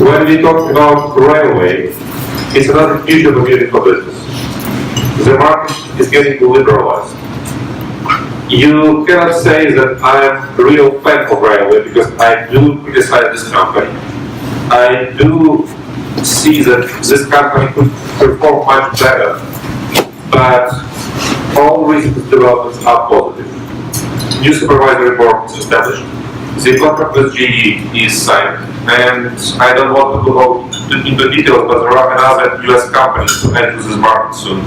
when we talk about railway, it's another huge opportunity for business. The market is getting liberalized. You cannot say that I'm a real fan of railway because I do criticize this company. I do see that this company could perform much better, but all recent developments are positive. New supervisory board is established. The contract with GE is signed, and I don't want to go into details, but there are another US companies to enter this market soon.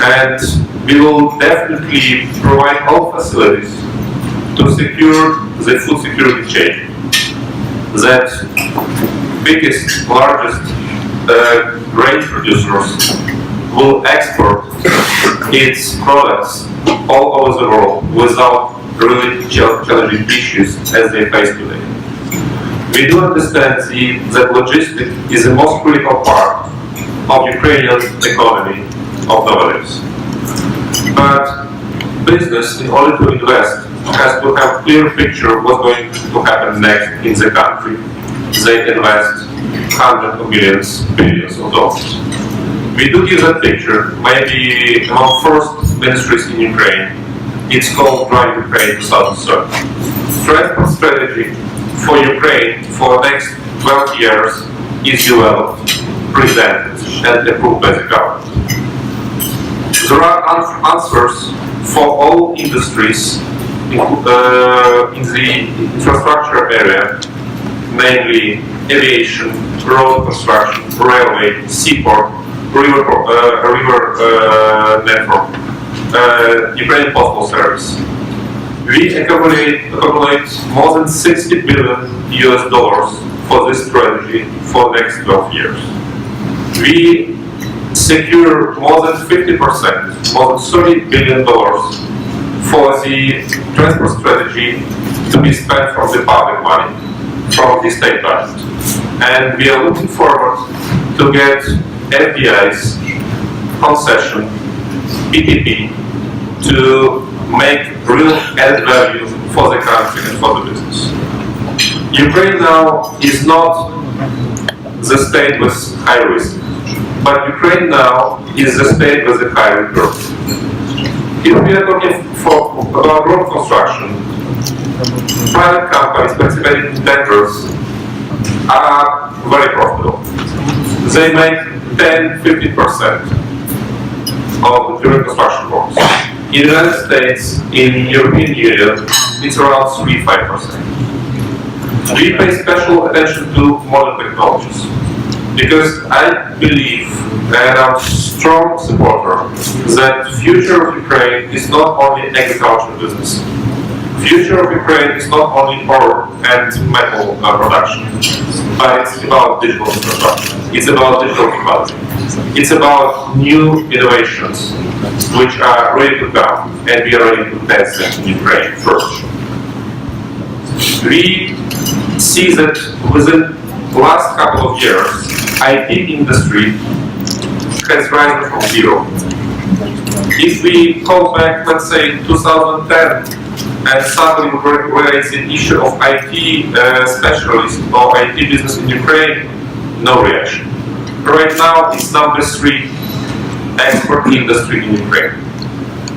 And we will definitely provide all facilities to secure the food security chain. That biggest, largest grain producers will export its products all over the world without really challenging issues as they face today. We do understand that logistics is the most critical part of Ukrainian economy of nowadays. But business, in order to invest, has to have a clear picture of what's going to happen next in the country. They invest hundreds of millions, billions of dollars. We do give that picture, maybe among first ministries in Ukraine. It's called Drive Ukraine 2030. Transport strategy for Ukraine for the next 12 years is developed, presented, and approved by the government. There are answers for all industries in the infrastructure area, namely aviation, road construction, railway, seaport, river network, Ukrainian postal service. We accumulate more than $60 billion for this strategy for the next 12 years. We secure more than 50%, more than $30 billion for the transport strategy to be spent from the public money, from the state budget. And we are looking forward to get FDI's concession, PPP, to make real added value for the country and for the business. Ukraine now is not the state with high risk, but Ukraine now is the state with a high return. If we are talking about road construction, private companies participating in tenders are very profitable. They make 10-15% of the construction works. In the United States, in European Union, it's around 3-5%. We pay special attention to modern technologies because I believe and I'm a strong supporter that the future of Ukraine is not only agricultural business. Future of Ukraine is not only ore and metal production, but it's about digital infrastructure. It's about digital technology. It's about new innovations which are ready to come, and we are ready to test them in Ukraine first. We see that within the last couple of years, IT industry has risen from zero. If we go back, let's say 2010, and somebody would raise the issue of IT specialists or IT business in Ukraine, no reaction. Right now, it's number 3 export industry in Ukraine.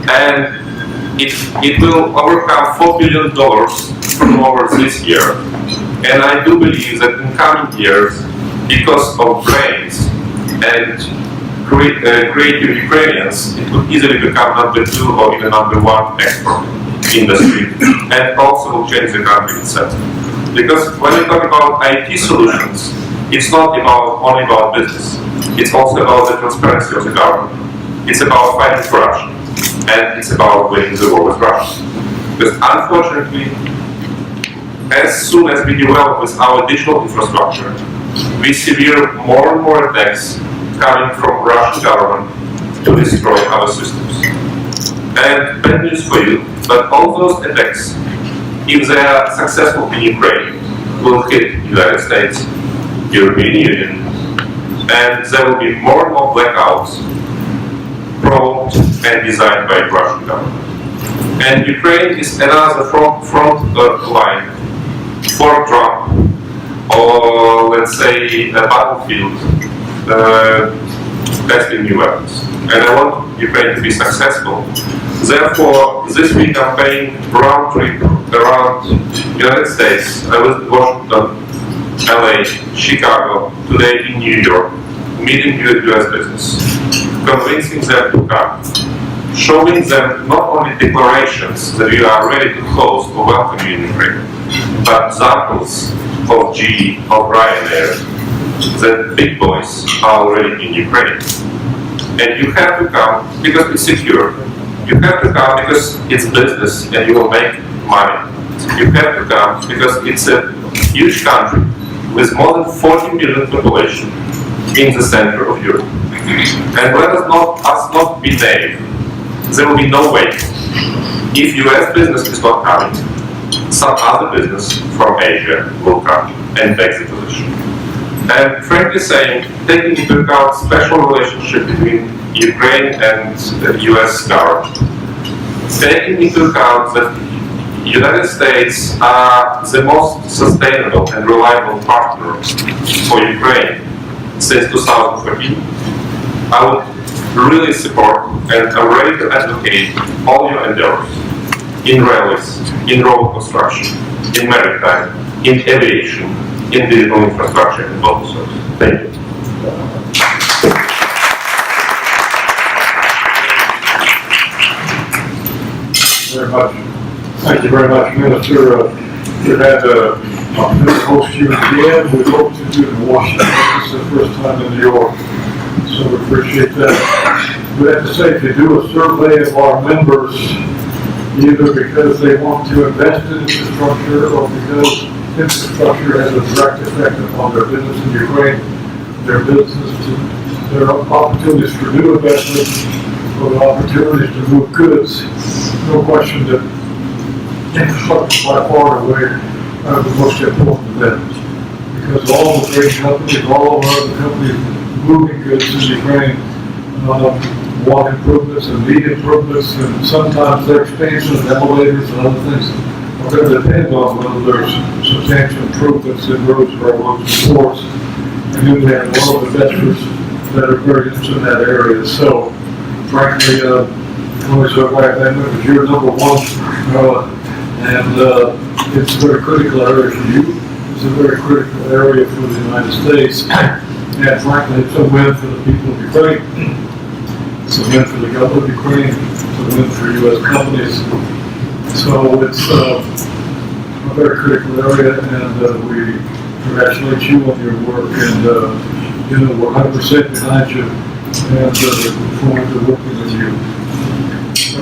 And it will overcome $4 billion turnover this year. And I do believe that in coming years, because of brains and creative Ukrainians, it could easily become number 2 or even number 1 export industry, and also will change the country itself. Because when we talk about IT solutions, it's not only about business. It's also about the transparency of the government. It's about fighting corruption, and it's about winning the war with Russia. Because unfortunately, as soon as we develop with our digital infrastructure, we see more and more attacks coming from Russian government to destroy our systems. And bad news for you, but all those attacks, if they are successful in Ukraine, will hit the United States, European Union, and there will be more and more blackouts provoked and designed by the Russian government. And Ukraine is another front line for Trump or let's say, a battlefield testing new weapons. And I want Ukraine to be successful. Therefore, this week I'm paying round trip around United States. I was in Washington, LA, Chicago, today in New York, meeting US business, convincing them to come, showing them not only declarations that we are ready to host or welcome you in Ukraine, but examples of GE, of Ryanair, that big boys are already in Ukraine. And you have to come because it's secure. You have to come because it's business and you will make money. You have to come because it's a huge country with more than 40 million population in the center of Europe. And let us not be naive. There will be no way. If US business is not coming, some other business from Asia will come and take the position. And frankly saying, taking into account special relationship between Ukraine and the US government, taking into account that the United States are the most sustainable and reliable partner for Ukraine since 2014, I would really support and I'm ready to advocate all your endeavors in railways, in road construction, in maritime, in aviation, in digital infrastructure and global services. Thank you. Very much. Thank you very much, Minister. We've had to host you again. We hope to do it in Washington. This is the first time in New York, so we appreciate that. We have to say, if you do a survey of our members, either because they want to invest in infrastructure or because infrastructure has a direct effect upon their business in Ukraine, their opportunities for new investments, or the opportunities to move goods, no question that infrastructure by far and away are the most important of them. Because all the great companies, all of our other companies moving goods in Ukraine, want improvements and need improvements, and sometimes their expansion of elevators and other things are going to depend on whether there's substantial improvements in roads, railroads, and ports. And then we have a lot of investors that are very interested in that area. So, frankly, I always so glad that you're number one, and it's a very critical area for you. It's a very critical area for the United States, and frankly, it's a win for the people of Ukraine. It's a win for the government of Ukraine. It's a win for U.S. companies. So it's a very critical area, and we congratulate you on your work, and we're 100% behind you, and look forward to working with you.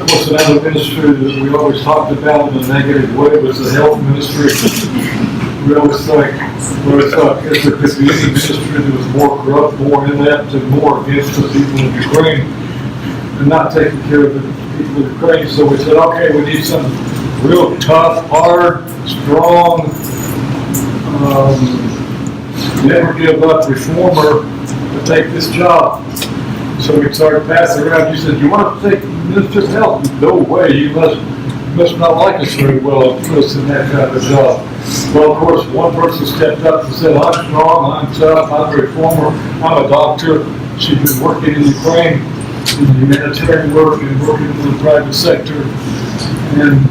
Of course, another ministry that we always talked about in a negative way was the health ministry. We always thought if there could be any ministry that was more corrupt, more inept, and more against the people of Ukraine, and not taking care of the people of Ukraine. So we said, okay, we need some real tough, hard, strong, never give up reformer to take this job. So we started passing around. You said, you want to take Minister of Health? No way. You must not like us very well and put us in that kind of job. Well, of course, one person stepped up and said, I'm strong, I'm tough, I'm a reformer, I'm a doctor. She's been working in Ukraine in humanitarian work and working in the private sector. And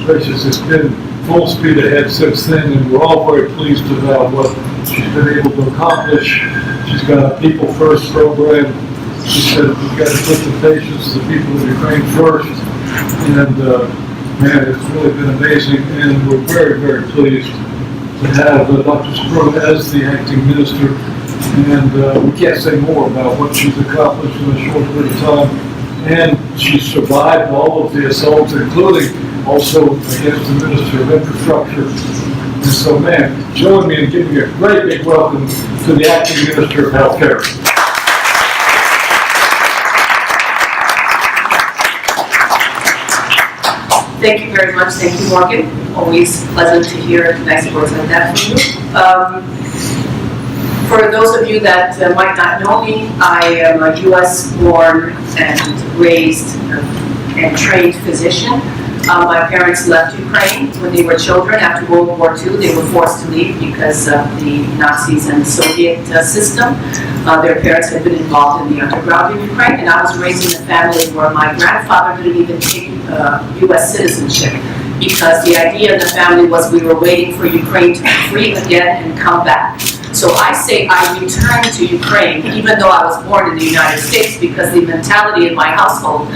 gracious, it's been full speed ahead since then, and we're all very pleased about what she's been able to accomplish. She's got a people first program. She said we've got to put the patients, the people of Ukraine first. And man, it's really been amazing, and we're very, very pleased to have Dr. Suprun as the acting minister. And we can't say more about what she's accomplished in a short period of time. And she survived all of the assaults, including also against the Minister of Infrastructure. And so, man, join me in giving a great big welcome to the acting Minister of Healthcare. Thank you very much. Thank you, Morgan. Always pleasant to hear nice words like that from you. For those of you that might not know me, I am a U.S. born and raised and trained physician. My parents left Ukraine when they were children. After World War II, they were forced to leave because of the Nazis and the Soviet system. Their parents had been involved in the underground in Ukraine, and I was raised in a family where my grandfather didn't even take U.S. citizenship, because the idea in the family was we were waiting for Ukraine to be free again and come back. So I say I returned to Ukraine, even though I was born in the United States, because the mentality in my household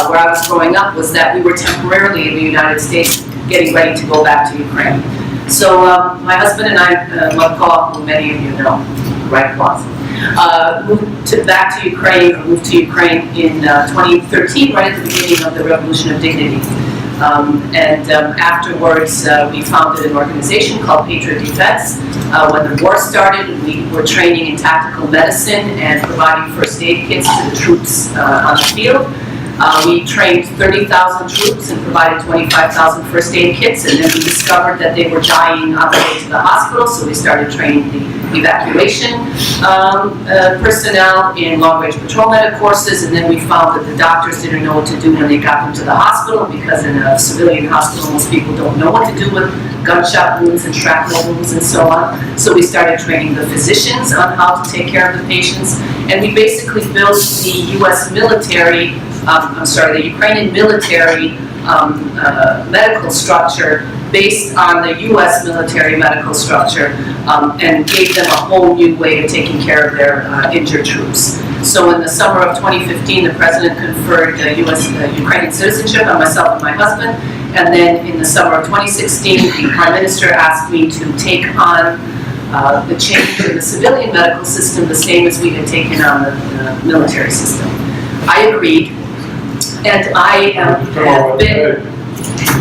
where I was growing up was that we were temporarily in the United States getting ready to go back to Ukraine. So my husband and I, Marko, who many of you know, right, applause, moved to Ukraine in 2013, right at the beginning of the Revolution of Dignity. Afterwards, we founded an organization called Patriot Defense. When the war started, we were training in tactical medicine and providing first aid kits to the troops on the field. We trained 30,000 troops and provided 25,000 first aid kits, and then we discovered that they were dying on the way to the hospital, so we started training the evacuation personnel in long-range patrol medic courses, and then we found that the doctors didn't know what to do when they got them to the hospital, because in a civilian hospital, most people don't know what to do with gunshot wounds and shrapnel wounds and so on. So we started training the physicians on how to take care of the patients, and we basically built the U.S. military, the Ukrainian military medical structure based on the U.S. military medical structure, and gave them a whole new way of taking care of their injured troops. So in the summer of 2015, the president conferred Ukrainian citizenship on myself and my husband, and then in the summer of 2016, the prime minister asked me to take on the change in the civilian medical system, the same as we had taken on the military system. I agreed, and I have been...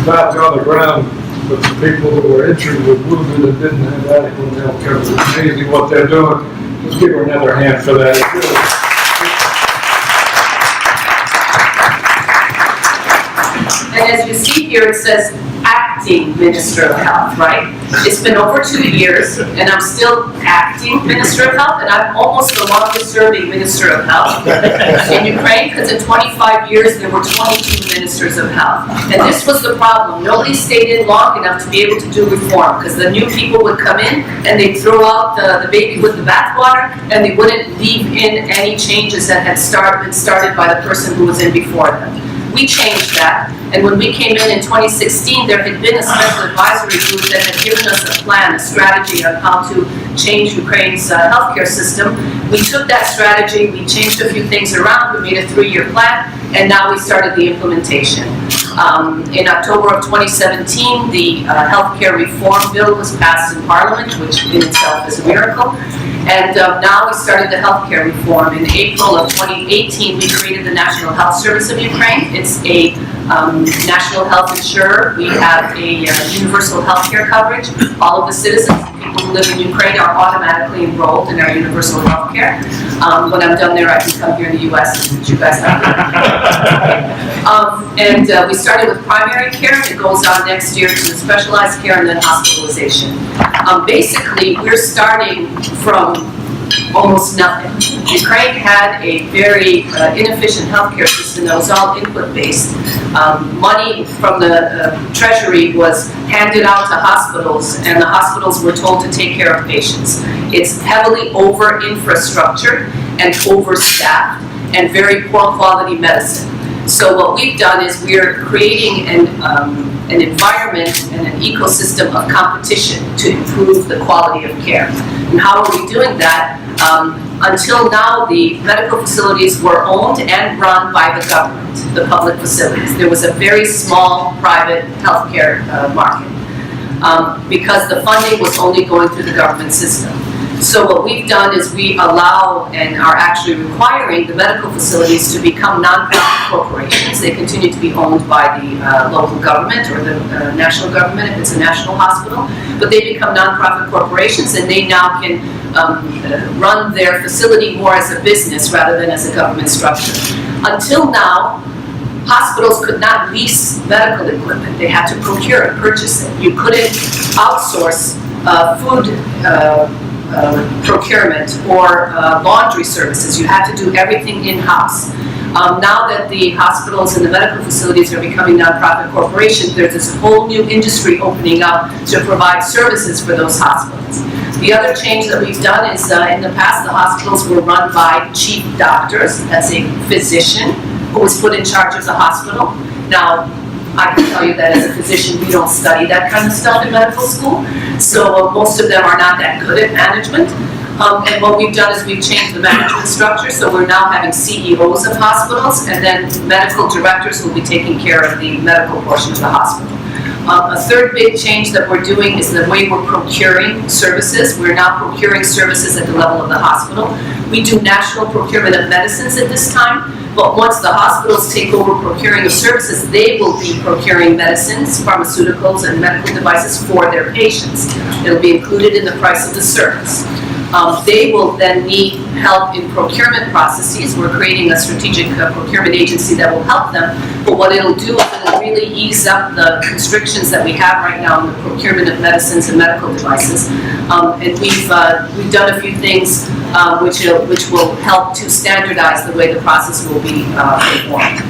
Back on the ground with the people that were injured, with wounded, and didn't have adequate health care. It's amazing what they're doing. Let's give her another hand for that. And as you see here, it says acting Minister of Health, right? It's been over 2 years, and I'm still acting Minister of Health, and I'm almost the longest serving Minister of Health in Ukraine, because in 25 years there were 22 Ministers of Health. And this was the problem. Nobody stayed in long enough to be able to do reform, because the new people would come in and they'd throw out the baby with the bathwater, and they wouldn't leave in any changes that had been started by the person who was in before them. We changed that, and when we came in 2016, there had been a special advisory group that had given us a plan, a strategy on how to change Ukraine's healthcare system. We took that strategy, we changed a few things around, we made a 3-year plan, and now we started the implementation. In October of 2017, the healthcare reform bill was passed in Parliament, which in itself is a miracle. And now we started the healthcare reform. In April of 2018, we created the National Health Service of Ukraine. It's a national health insurer. We have a universal healthcare coverage. All of the citizens, people who live in Ukraine, are automatically enrolled in our universal healthcare. When I'm done there, I can come here in the U.S. and meet you guys out there. We started with primary care, and it goes on next year to specialized care and then hospitalization. Basically, we're starting from almost nothing. Ukraine had a very inefficient healthcare system that was all input-based. Money from the treasury was handed out to hospitals, and the hospitals were told to take care of patients. It's heavily over-infrastructured and overstaffed and very poor quality medicine. So what we've done is we're creating an environment and an ecosystem of competition to improve the quality of care. And how are we doing that? Until now, the medical facilities were owned and run by the government, the public facilities. There was a very small private healthcare market because the funding was only going through the government system. So what we've done is we allow and are actually requiring the medical facilities to become nonprofit corporations. They continue to be owned by the local government or the national government if it's a national hospital, but they become nonprofit corporations, and they now can run their facility more as a business rather than as a government structure. Until now, hospitals could not lease medical equipment. They had to procure it, purchase it. You couldn't outsource food procurement or laundry services. You had to do everything in-house. Now that the hospitals and the medical facilities are becoming nonprofit corporations, there's this whole new industry opening up to provide services for those hospitals. The other change that we've done is in the past, the hospitals were run by chief doctors. That's a physician who was put in charge of the hospital. Now, I can tell you that as a physician, we don't study that kind of stuff in medical school. So most of them are not that good at management. And what we've done is we've changed the management structure. So we're now having CEOs of hospitals, and then medical directors who will be taking care of the medical portion of the hospital. A third big change that we're doing is the way we're procuring services. We're now procuring services at the level of the hospital. We do national procurement of medicines at this time, but once the hospitals take over procuring of services, they will be procuring medicines, pharmaceuticals, and medical devices for their patients. It'll be included in the price of the service. They will then need help in procurement processes. We're creating a strategic procurement agency that will help them, but what it'll do is it'll really ease up the constrictions that we have right now in the procurement of medicines and medical devices. And we've done a few things which will help to standardize the way the process will be performed.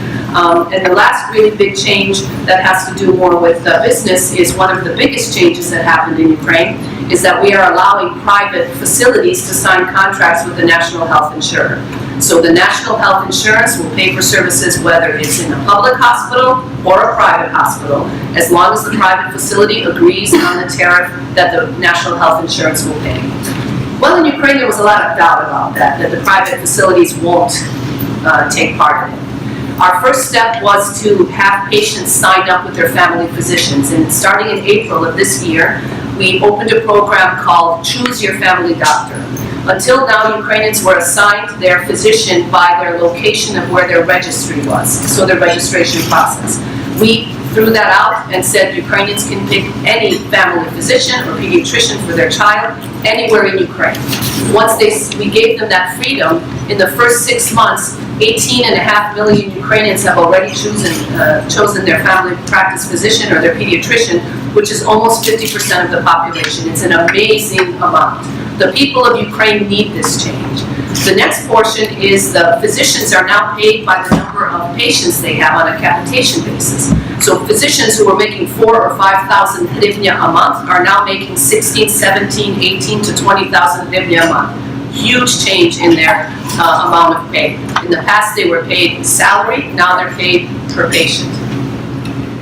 And the last really big change that has to do more with business is one of the biggest changes that happened in Ukraine is that we are allowing private facilities to sign contracts with the national health insurer. So the national health insurance will pay for services whether it's in a public hospital or a private hospital, as long as the private facility agrees on the tariff that the national health insurance will pay. Well, in Ukraine there was a lot of doubt about that the private facilities won't take part in it. Our first step was to have patients sign up with their family physicians, and starting in April of this year, we opened a program called Choose Your Family Doctor. Until now, Ukrainians were assigned their physician by their location of where their registry was, so their registration process. We threw that out and said Ukrainians can pick any family physician or pediatrician for their child anywhere in Ukraine. Once we gave them that freedom, in the first 6 months, 18.5 million Ukrainians have already chosen their family practice physician or their pediatrician, which is almost 50% of the population. It's an amazing amount. The people of Ukraine need this change. The next portion is the physicians are now paid by the number of patients they have on a capitation basis. So physicians who were making 4,000 or 5,000 hryvnia a month are now making 16, 17, 18 to 20,000 hryvnia a month. Huge change in their amount of pay. In the past they were paid salary, now they're paid per patient.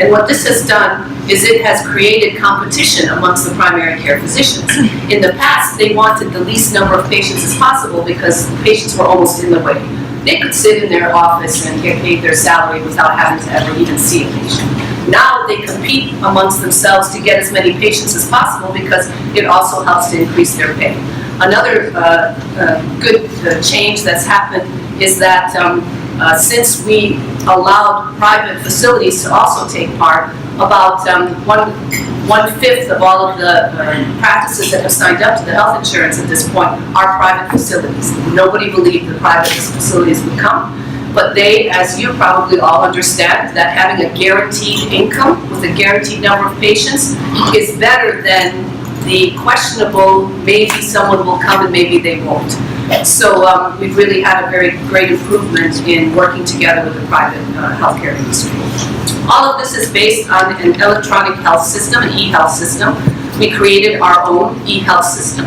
And what this has done is it has created competition amongst the primary care physicians. In the past, they wanted the least number of patients as possible because patients were almost in the way. They could sit in their office and get paid their salary without having to ever even see a patient. Now they compete amongst themselves to get as many patients as possible because it also helps to increase their pay. Another good change that's happened is that since we allowed private facilities to also take part, about 1/5 of all of the practices that have signed up to the health insurance at this point are private facilities. Nobody believed the private facilities would come, but they, as you probably all understand, that having a guaranteed income with a guaranteed number of patients is better than the questionable, maybe someone will come and maybe they won't. So we've really had a very great improvement in working together with the private healthcare industry. All of this is based on an electronic health system, an eHealth system. We created our own eHealth system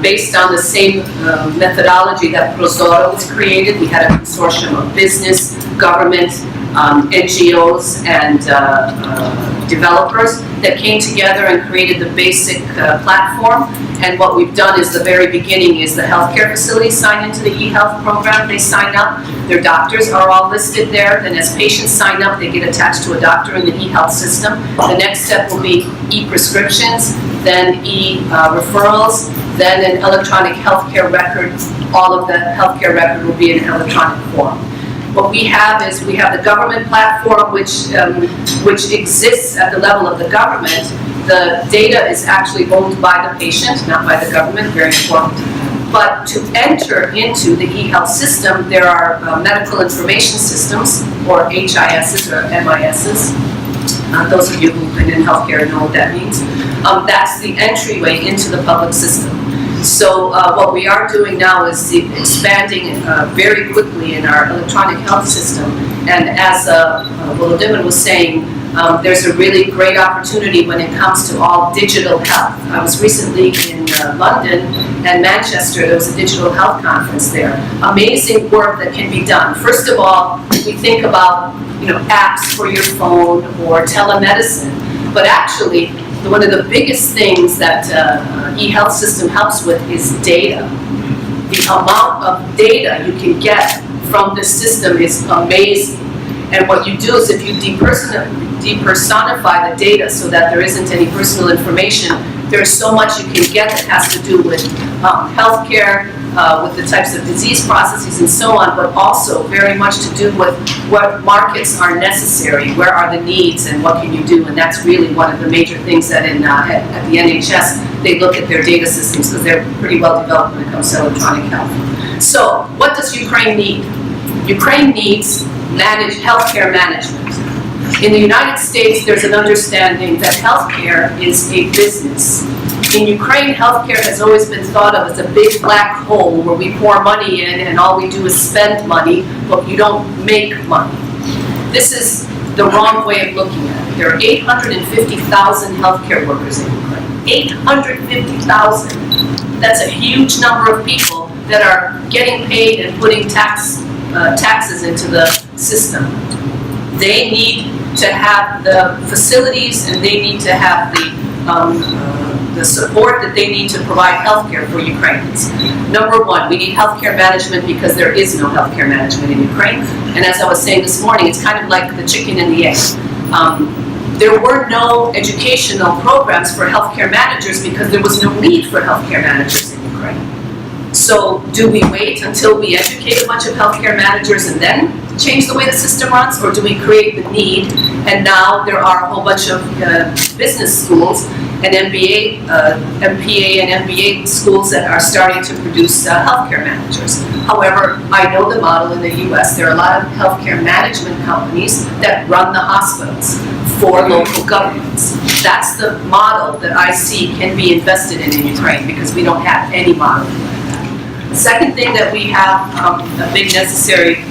based on the same methodology that Prozoro was created. We had a consortium of business, government, NGOs, and developers that came together and created the basic platform. And what we've done is the very beginning is the healthcare facilities sign into the eHealth program. They sign up. Their doctors are all listed there. Then as patients sign up, they get attached to a doctor in the eHealth system. The next step will be e-prescriptions, then e-referrals, then an electronic healthcare record. All of the healthcare record will be in electronic form. What we have is we have the government platform, which exists at the level of the government. The data is actually owned by the patient, not by the government, very important. But to enter into the eHealth system, there are medical information systems, or HISs or MISs. Those of you who've been in healthcare know what that means. That's the entryway into the public system. So what we are doing now is expanding very quickly in our electronic health system. And as Volodymyr was saying, there's a really great opportunity when it comes to all digital health. I was recently in London and Manchester. There was a digital health conference there. Amazing work that can be done. First of all, we think about apps for your phone or telemedicine, but actually one of the biggest things that eHealth system helps with is data. The amount of data you can get from this system is amazing. And what you do is if you depersonify the data so that there isn't any personal information, there's so much you can get that has to do with healthcare, with the types of disease processes and so on, but also very much to do with what markets are necessary, where are the needs, and what can you do. And that's really one of the major things that at the NHS, they look at their data systems because they're pretty well developed when it comes to electronic health. So what does Ukraine need? Ukraine needs healthcare management. In the United States, there's an understanding that healthcare is a business. In Ukraine, healthcare has always been thought of as a big black hole where we pour money in and all we do is spend money, but you don't make money. This is the wrong way of looking at it. There are 850,000 healthcare workers in Ukraine. 850,000. That's a huge number of people that are getting paid and putting taxes into the system. They need to have the facilities and they need to have the support that they need to provide healthcare for Ukrainians. Number one, we need healthcare management because there is no healthcare management in Ukraine. And as I was saying this morning, it's kind of like the chicken and the egg. There were no educational programs for healthcare managers because there was no need for healthcare managers in Ukraine. So do we wait until we educate a bunch of healthcare managers and then change the way the system runs, or do we create the need? And now there are a whole bunch of business schools and MPA and MBA schools that are starting to produce healthcare managers. However, I know the model in the US. There are a lot of healthcare management companies that run the hospitals for local governments. That's the model that I see can be invested in Ukraine because we don't have any model like that. The second thing that we have a big necessity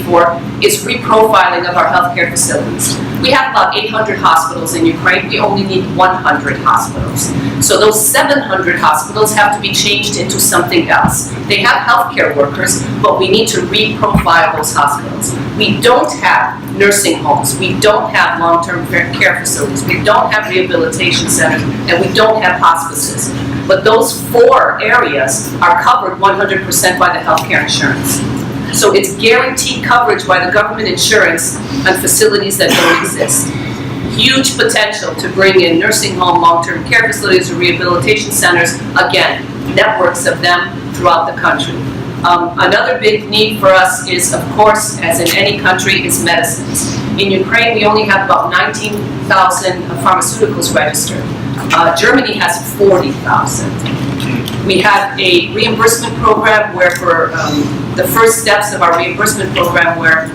for is reprofiling of our healthcare facilities. We have about 800 hospitals in Ukraine. We only need 100 hospitals. So those 700 hospitals have to be changed into something else. They have healthcare workers, but we need to reprofile those hospitals. We don't have nursing homes. We don't have long-term care facilities. We don't have rehabilitation centers, and we don't have hospices. But those 4 areas are covered 100% by the healthcare insurance. So it's guaranteed coverage by the government insurance on facilities that don't exist. Huge potential to bring in nursing home, long-term care facilities, or rehabilitation centers. Again, networks of them throughout the country. Another big need for us is, of course, as in any country, is medicines. In Ukraine, we only have about 19,000 pharmaceuticals registered. Germany has 40,000. We have a reimbursement program where for the first steps of our reimbursement program where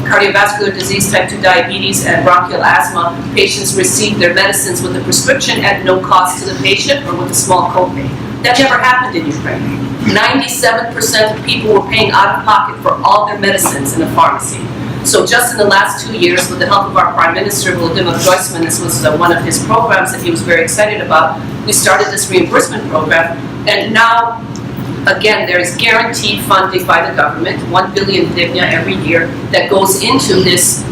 cardiovascular disease, type 2 diabetes, and bronchial asthma patients receive their medicines with a prescription at no cost to the patient or with a small copay. That never happened in Ukraine. 97% of people were paying out of pocket for all their medicines in a pharmacy. So just in the last 2 years, with the help of our Prime Minister, 𝐕𝐨𝐿𝐴, this was one of his programs that he was very excited about, we started this reimbursement program. And now, again, there is guaranteed funding by the government, 1 billion hryvnia every year, that goes into this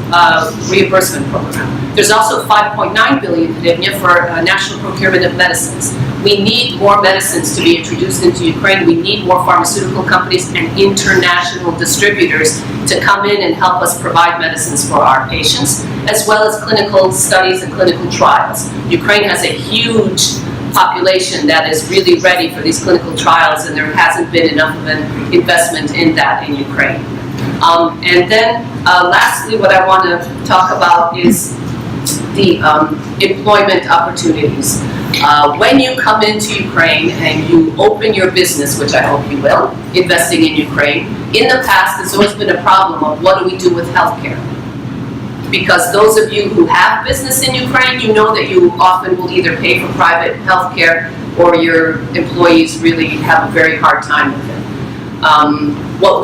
reimbursement program. There's also 5.9 billion hryvnia for national procurement of medicines. We need more medicines to be introduced into Ukraine. We need more pharmaceutical companies and international distributors to come in and help us provide medicines for our patients, as well as clinical studies and clinical trials. Ukraine has a huge population that is really ready for these clinical trials, and there hasn't been enough of an investment in that in Ukraine. And then lastly, what I want to talk about is the employment opportunities. When you come into Ukraine and you open your business, which I hope you will, investing in Ukraine, in the past there's always been a problem of what do we do with healthcare? Because those of you who have business in Ukraine, you know that you often will either pay for private healthcare or your employees really have a very hard time with it. What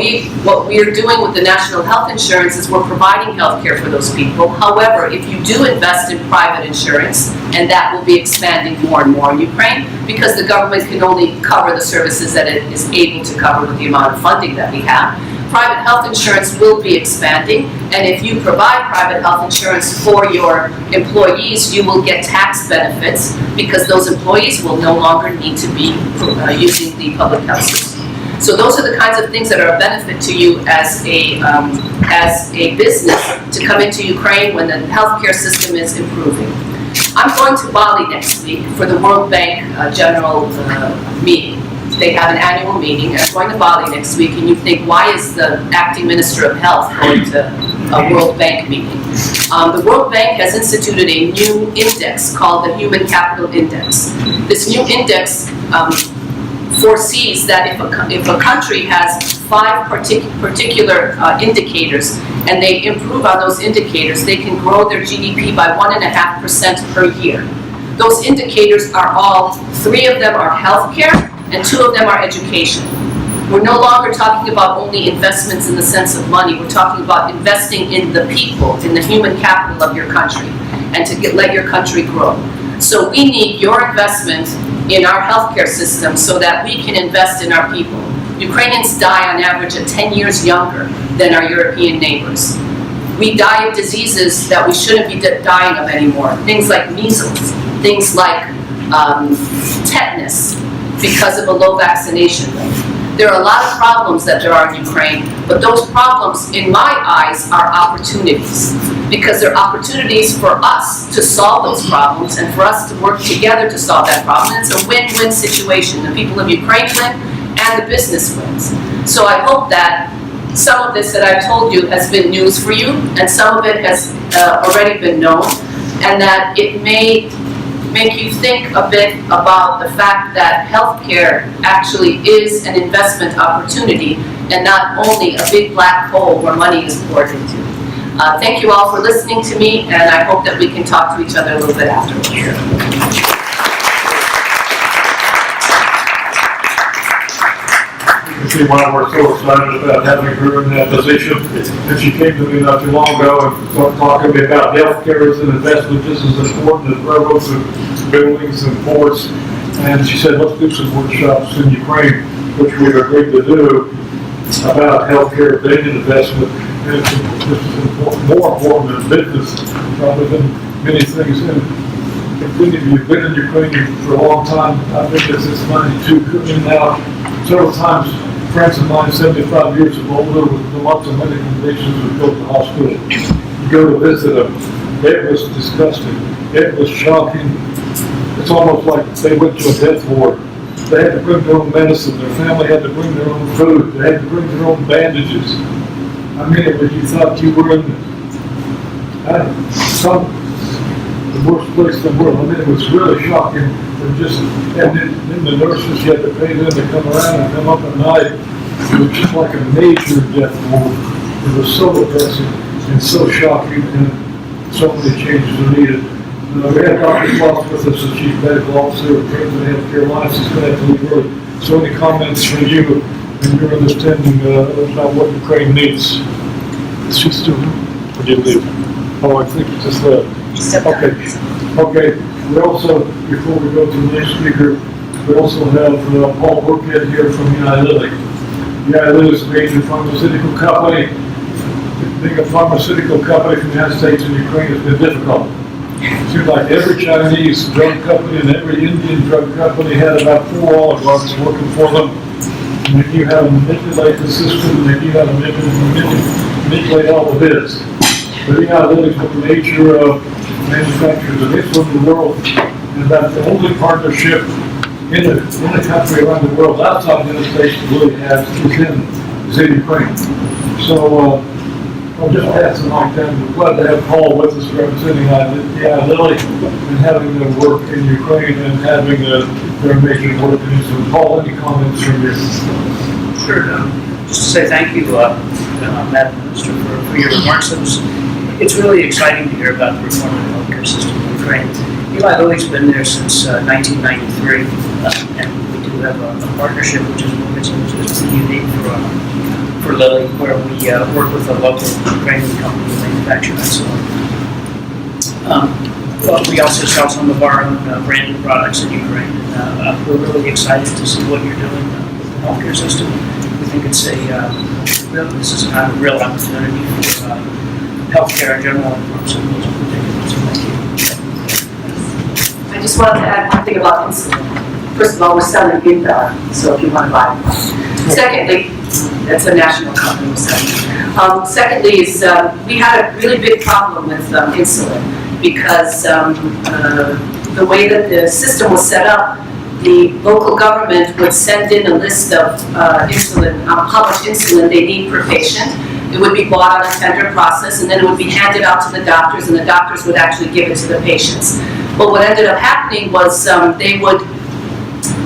we are doing with the national health insurance is we're providing health care for those people. However, if you do invest in private insurance, and that will be expanding more and more in Ukraine, because the government can only cover the services that it is able to cover with the amount of funding that we have, private health insurance will be expanding, and if you provide private health insurance for your employees, you will get tax benefits, because those employees will no longer need to be using the public health system. So those are the kinds of things that are a benefit to you as a business to come into Ukraine when the healthcare system is improving. I'm going to Bali next week for the World Bank General meeting. They have an annual meeting. I'm going to Bali next week, and you think, why is the acting Minister of Health going to a World Bank meeting? The World Bank has instituted a new index called the Human Capital Index. This new index foresees that if a country has 5 particular indicators and they improve on those indicators, they can grow their GDP by 1.5% per year. Those indicators are all, 3 of them are healthcare and 2 of them are education. We're no longer talking about only investments in the sense of money. We're talking about investing in the people, in the human capital of your country, and to let your country grow. So we need your investment in our healthcare system so that we can invest in our people. Ukrainians die on average at 10 years younger than our European neighbors. We die of diseases that we shouldn't be dying of anymore. Things like measles, things like tetanus, because of a low vaccination rate. There are a lot of problems that there are in Ukraine, but those problems, in my eyes, are opportunities. Because they're opportunities for us to solve those problems and for us to work together to solve that problem. And it's a win-win situation. The people of Ukraine win and the business wins. So I hope that some of this that I've told you has been news for you, and some of it has already been known, and that it may make you think a bit about the fact that healthcare actually is an investment opportunity and not only a big black hole where money is poured into. Thank you all for listening to me, and I hope that we can talk to each other a little bit afterwards. You can see why we're so excited about having her in that position. And she came to me not too long ago and started talking to me about healthcare as an investment. This is important as railroads and buildings and ports. And she said, let's do some workshops in Ukraine, which we've agreed to do, about healthcare being an investment. And it's more important than business, rather than many things. And if any of you have been in Ukraine for a long time, I think it's money too good in and out. Several times, friends of mine, 75 years of older, with lots of medical conditions, would go to the hospital. You go to visit them. It was disgusting. It was shocking. It's almost like they went to a death ward. They had to bring their own medicine. Their family had to bring their own food. They had to bring their own bandages. I mean, it was, you thought you were in the worst place in the world. I mean, it was really shocking. And then the nurses, you had to pay them to come around and come up at night. It was just like a major death ward. It was so depressing and so shocking, and so many changes are needed. We had Dr. Kloss with us, the Chief Medical Officer of President of Carolina. She's going to have to leave early. So any comments from you and your understanding about what Ukraine needs? Is she still here? Or did you leave? Oh, I think you just left. Okay. We also, before we go to the next speaker, we also have Paul Burkhead here from Eli Lilly. Eli Lilly is a major pharmaceutical company. Being a pharmaceutical company from the United States and Ukraine has been difficult. It seems like every Chinese drug company and every Indian drug company had about 4 oligarchs working for them. And they knew how to manipulate the system, and they knew how to manipulate all the bids. But Eli Lilly is the major manufacturers of insulin in the world, and that's the only partnership in the country around the world outside the United States that really has is in Ukraine. So I'll just pass it on down. We're glad to have Paul with us representing Eli Lilly and having them work in Ukraine and having their major work in insulin. Paul, any comments from you? Sure. Just to say thank you, Madam Minister, for your remarks. It's really exciting to hear about the reform of the healthcare system in Ukraine. Eli Lilly's been there since 1993. and we do have a partnership which is pretty unique for Lilly, where we work with a local Ukrainian company to manufacture insulin. But we also sell some of our own branded products in Ukraine. And, we're really excited to see what you're doing with the healthcare system. We think it's this is a kind of real opportunity for healthcare in general and pharmaceuticals in particular. So thank you. I just wanted to add one thing about insulin. First of all, we're selling inbound, so if you want to buy it. Secondly, that's a national company we're selling. Secondly is we had a really big problem with insulin because the way that the system was set up, the local government would send in a list of insulin, how much insulin they need per patient. It would be bought on a tender process, and then it would be handed out to the doctors, and the doctors would actually give it to the patients. But what ended up happening was they would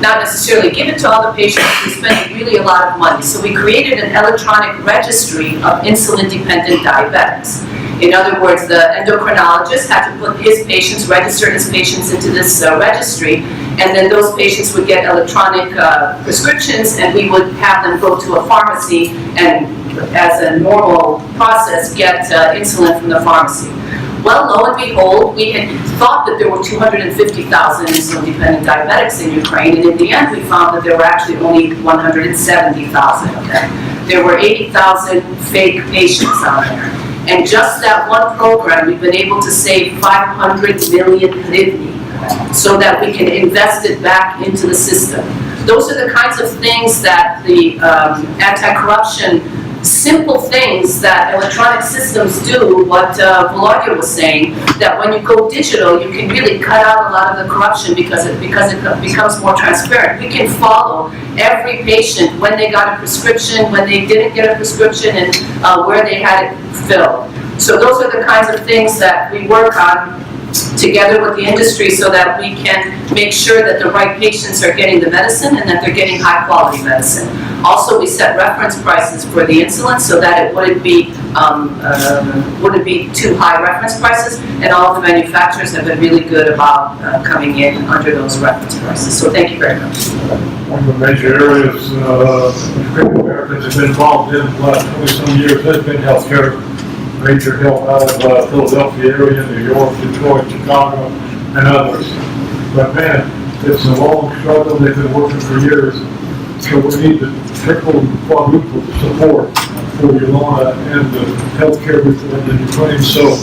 not necessarily give it to all the patients, we spent really a lot of money. So we created an electronic registry of insulin-dependent diabetics. In other words, the endocrinologist had to put his patients, register his patients into this registry, and then those patients would get electronic prescriptions, and we would have them go to a pharmacy and, as a normal process, get insulin from the pharmacy. Well, lo and behold, we had thought that there were 250,000 insulin-dependent diabetics in Ukraine, and in the end we found that there were actually only 170,000 of them. There were 80,000 fake patients out there. And just that one program, we've been able to save 500 million hryvnia so that we can invest it back into the system. Those are the kinds of things that the anti-corruption simple things that electronic systems do, what Volodya was saying, that when you go digital, you can really cut out a lot of the corruption because it becomes more transparent. We can follow every patient, when they got a prescription, when they didn't get a prescription, and where they had it filled. So those are the kinds of things that we work on together with the industry so that we can make sure that the right patients are getting the medicine and that they're getting high quality medicine. Also, we set reference prices for the insulin so that it wouldn't be too high reference prices, and all of the manufacturers have been really good about coming in under those reference prices. So thank you very much. One of the major areas African Americans have been involved in the last 20-some years has been healthcare. Major health out of Philadelphia area, New York, Detroit, Chicago, and others. But man, it's a long struggle. They've been working for years. So we need the triple and quadruple support for Ulana and the healthcare reform in Ukraine. So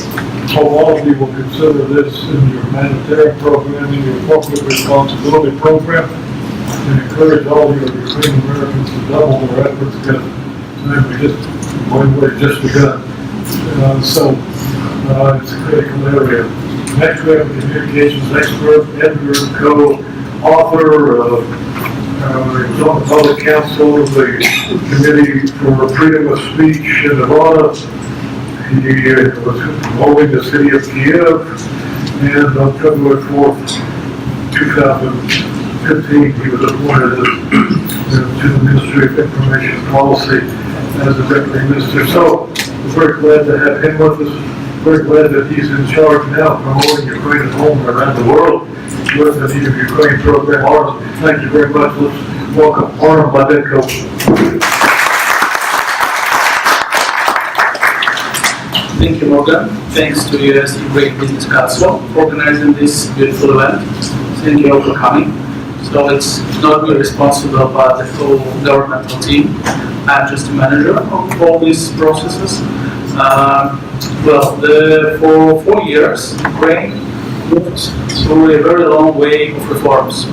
hope all of you will consider this in your humanitarian program, in your corporate responsibility program, and encourage all your Ukrainian Americans to double their efforts because we're just begun. So it's a critical area. Next we have a communications expert, editor, co-author, he's on the public council of the Committee for Freedom of Speech in Nevada. He was holding the city of Kiev, and on February 4th, 2015, he was appointed to the Ministry of Information Policy as the Deputy Minister. So we're very glad to have him with us. Very glad that he's in charge now, promoting Ukraine at home and around the world with the Need of Ukraine program. Arnold, thank you very much. Let's welcome Arnold Badenko. Thank you, Morgan. Thanks to USD Great Business Council for organizing this beautiful event. Thank you all for coming. So it's not me responsible, but the full governmental team. I'm just a manager of all these processes. For 4 years, Ukraine moved through a very long way of reforms.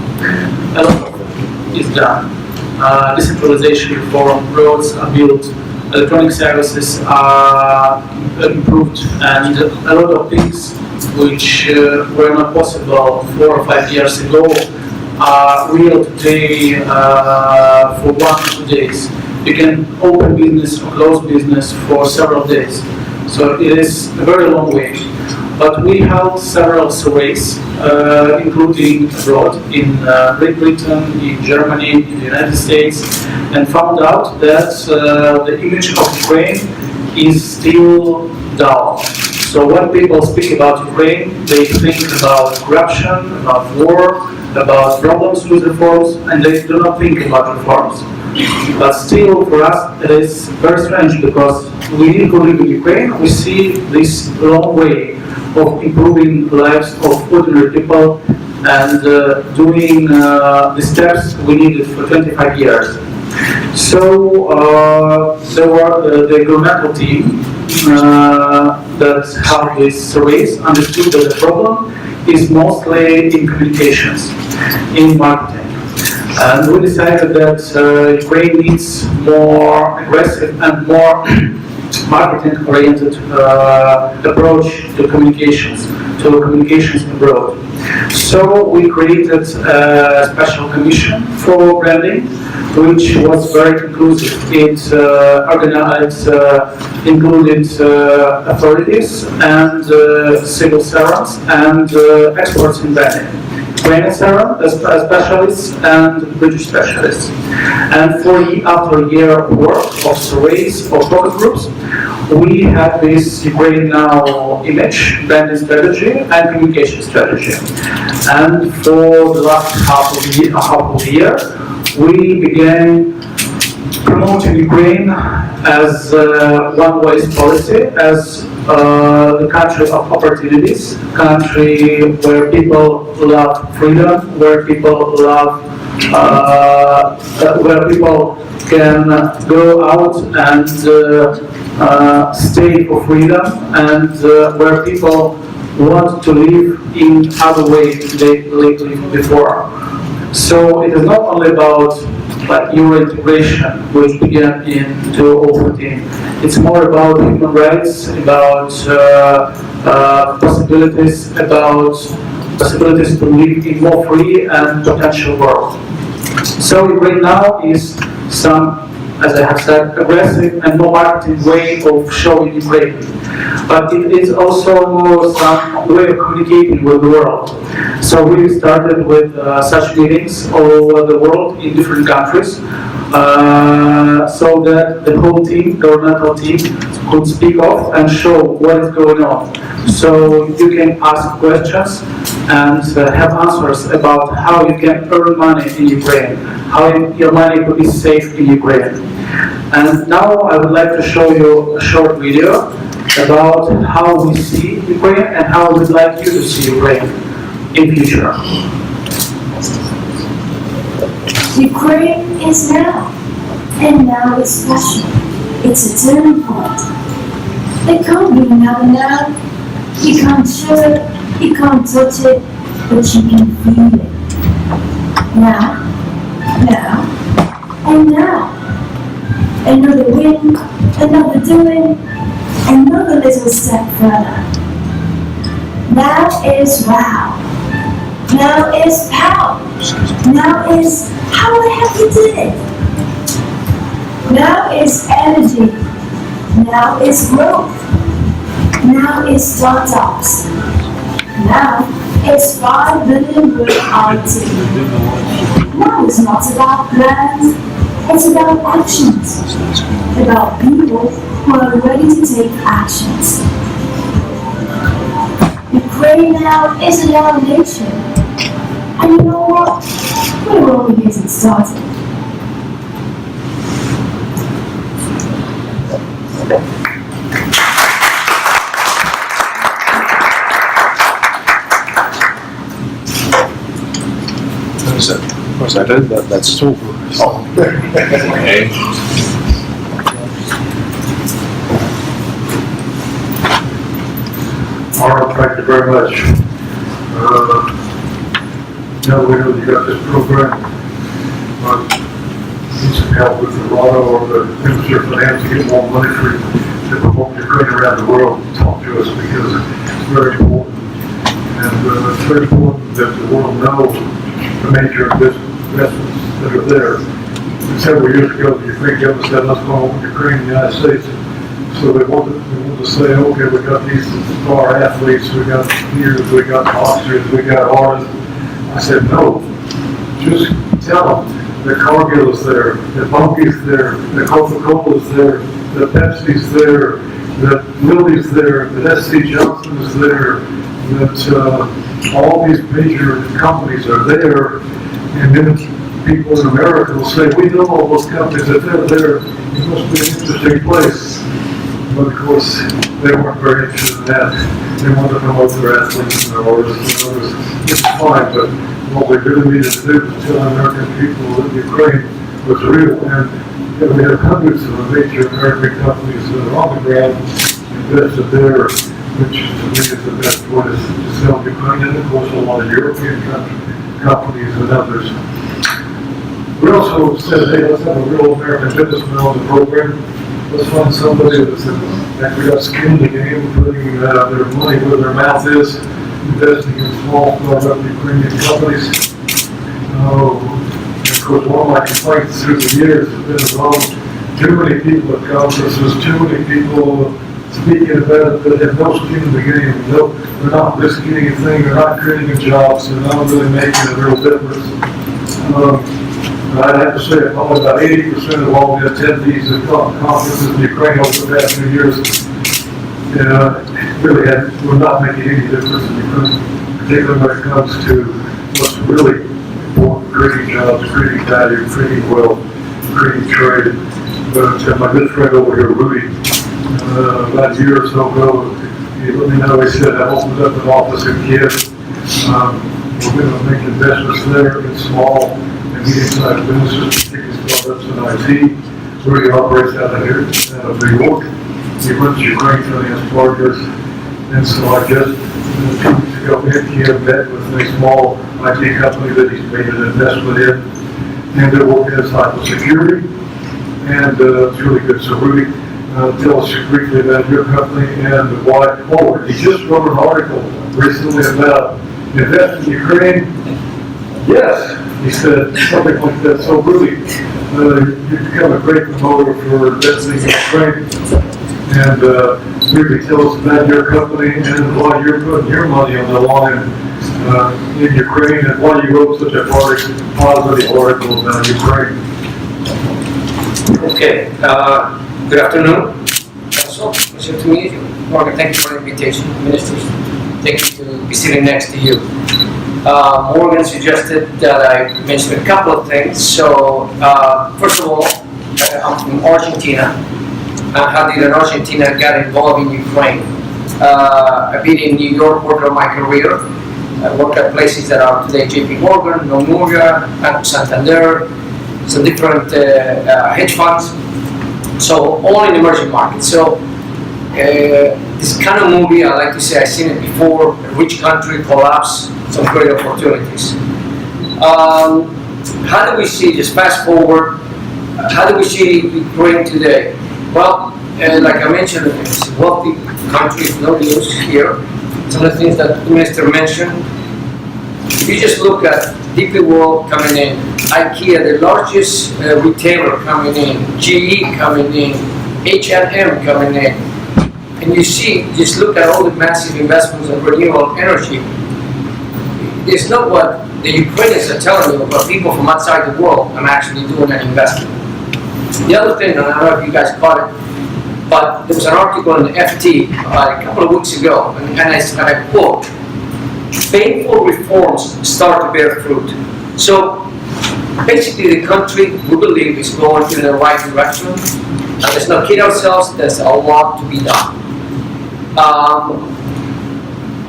A lot of is done. Decentralization reform, roads are built, electronic services are improved, and a lot of things which were not possible 4 or 5 years ago are real today for 1 or 2 days. You can open business or close business for several days. So it is a very long way. But we held several surveys, including abroad, in Great Britain, in Germany, in the United States, and found out that the image of Ukraine is still dull. So when people speak about Ukraine, they think about corruption, about war, about problems with reforms, and they do not think about reforms. But still, for us, it is very strange because we who live in Ukraine, we see this long way of improving the lives of ordinary people and doing the steps we needed for 25 years. So there were the governmental team that have these surveys understood that the problem is mostly in communications, in marketing. And we decided that Ukraine needs more aggressive and more marketing-oriented approach to communications abroad. So we created a special commission for branding, which was very inclusive. It included authorities and civil servants and experts in branding. Ukrainian specialists and British specialists. And after a year of work, of surveys, of focus groups, we had this Ukraine Now image, branding strategy, and communication strategy. And for the last half of the year, we began promoting Ukraine as one-way policy, as the country of opportunities, country where people love freedom, where people love, where people can go out and stay for freedom, and where people want to live in other ways they lived before. So it is not only about Euro integration, which began in 2014. It's more about human rights, about possibilities to live in more free and potential world. So Ukraine Now is some, as I have said, aggressive and more marketing way of showing Ukraine. But it is also some way of communicating with the world. So we started with such meetings all over the world in different countries, so that the whole team, governmental team, could speak of and show what is going on. So you can ask questions and have answers about how you can earn money in Ukraine, how your money could be safe in Ukraine. And now I would like to show you a short video about how we see Ukraine and how we'd like you to see Ukraine in future. Ukraine is now, and now is special. It's a turning point. It can't be now and now. You can't show it, you can't touch it, but you can feel it. Now, and now. Another win, another doing, another little step further. Now is wow. Now is pow. Now is how the heck you did it. Now is energy. Now is growth. Now is startups. Now it's 5 billion good IT. Now it's not about plans. It's about actions, about people who are ready to take actions. Ukraine Now is a young nation. And you know what? We're only getting started. Was that it? That's super. Oh. Okay. All right, thank you very much. Now we know you got this program. Need some help with the lotto or the Ministry of Finance to get more money to promote Ukraine around the world. Talk to us because it's very important. And it's very important that the world knows the major investments that are there. Several years ago, the Ukraine government said, let's go on Ukraine and the United States. So they wanted to say, okay, we got these star athletes, we got skiers, we got boxers, we got artists. I said, no, just tell them that Cargill is there, that Bunky's there, that Coca-Cola is there, that Pepsi's there, that Lily's there, that SC Johnson is there, that all these major companies are there, and then people in America will say, we know all those companies, if they're there, it must be an interesting place. But of course, they weren't very interested in that. They wanted to promote their athletes and their artists and others. It's fine, but what we really needed to do was tell American people that Ukraine was real. And we have hundreds of major American companies that are on the ground invested there, which to me is the best way to sell Ukraine, and of course a lot of European companies and others. We also said, hey, let's have a real American businessman on the program. Let's find somebody that's actually got skin in the game, putting their money where their mouth is, investing in small startup Ukrainian companies. Of course, one of my complaints through the years has been about too many people at conferences, too many people speaking about it that have no skin in the game. They're not risking anything, they're not creating jobs, they're not really making a real difference. I'd have to say probably about 80% of all the attendees at conferences in Ukraine over the past few years really were not making any difference in Ukraine, particularly when it comes to what's really important, creating jobs, creating value, creating wealth, creating trade. But my good friend over here, Rudy, about a year or so ago, he let me know, he said, I opened up an office in Kiev. We're going to make investments there in small and medium-sized businesses, particularly startups in IT. Rudy operates out of here, out of New York. He runs Ukraine Finance Partners. And so I just, 2 weeks ago, in Kiev, met with a small IT company that he's made an investment in. And they're working in cybersecurity. And it's really good. So Rudy, tell us briefly about your company and the why forward. He just wrote an article recently about investing in Ukraine. Yes, he said something like that. So Rudy, you've become a great promoter for investing in Ukraine. And really tell us about your company and why you're putting your money on the line in Ukraine and why you wrote such a positive article about Ukraine. Okay, good afternoon. Also, pleasure to meet you. Morgan, thank you for the invitation. Ministers, thank you to be sitting next to you. Morgan suggested that I mention a couple of things. So, first of all, I'm from Argentina. How did Argentina get involved in Ukraine? I've been in New York working on my career. I worked at places that are today 𝐁𝐫𝐭𝐞𝐦, Nomura, Banco Santander, some different hedge funds. So all in emerging markets. So this kind of movie, I like to say, I've seen it before. A rich country collapse, some great opportunities. How do we see, just fast forward, how do we see Ukraine today? Well, like I mentioned, it's a wealthy country, no news here. Some of the things that the minister mentioned. If you just look at DP World coming in, IKEA, the largest retailer coming in, GE coming in, H&M coming in, and you see, just look at all the massive investments in renewable energy. It's not what the Ukrainians are telling you, but people from outside the world are actually doing an investment. The other thing, and I don't know if you guys caught it, but there was an article in the FT a couple of weeks ago, and I quote, painful reforms start to bear fruit. So basically the country, we believe, is going in the right direction. And let's not kid ourselves, there's a lot to be done.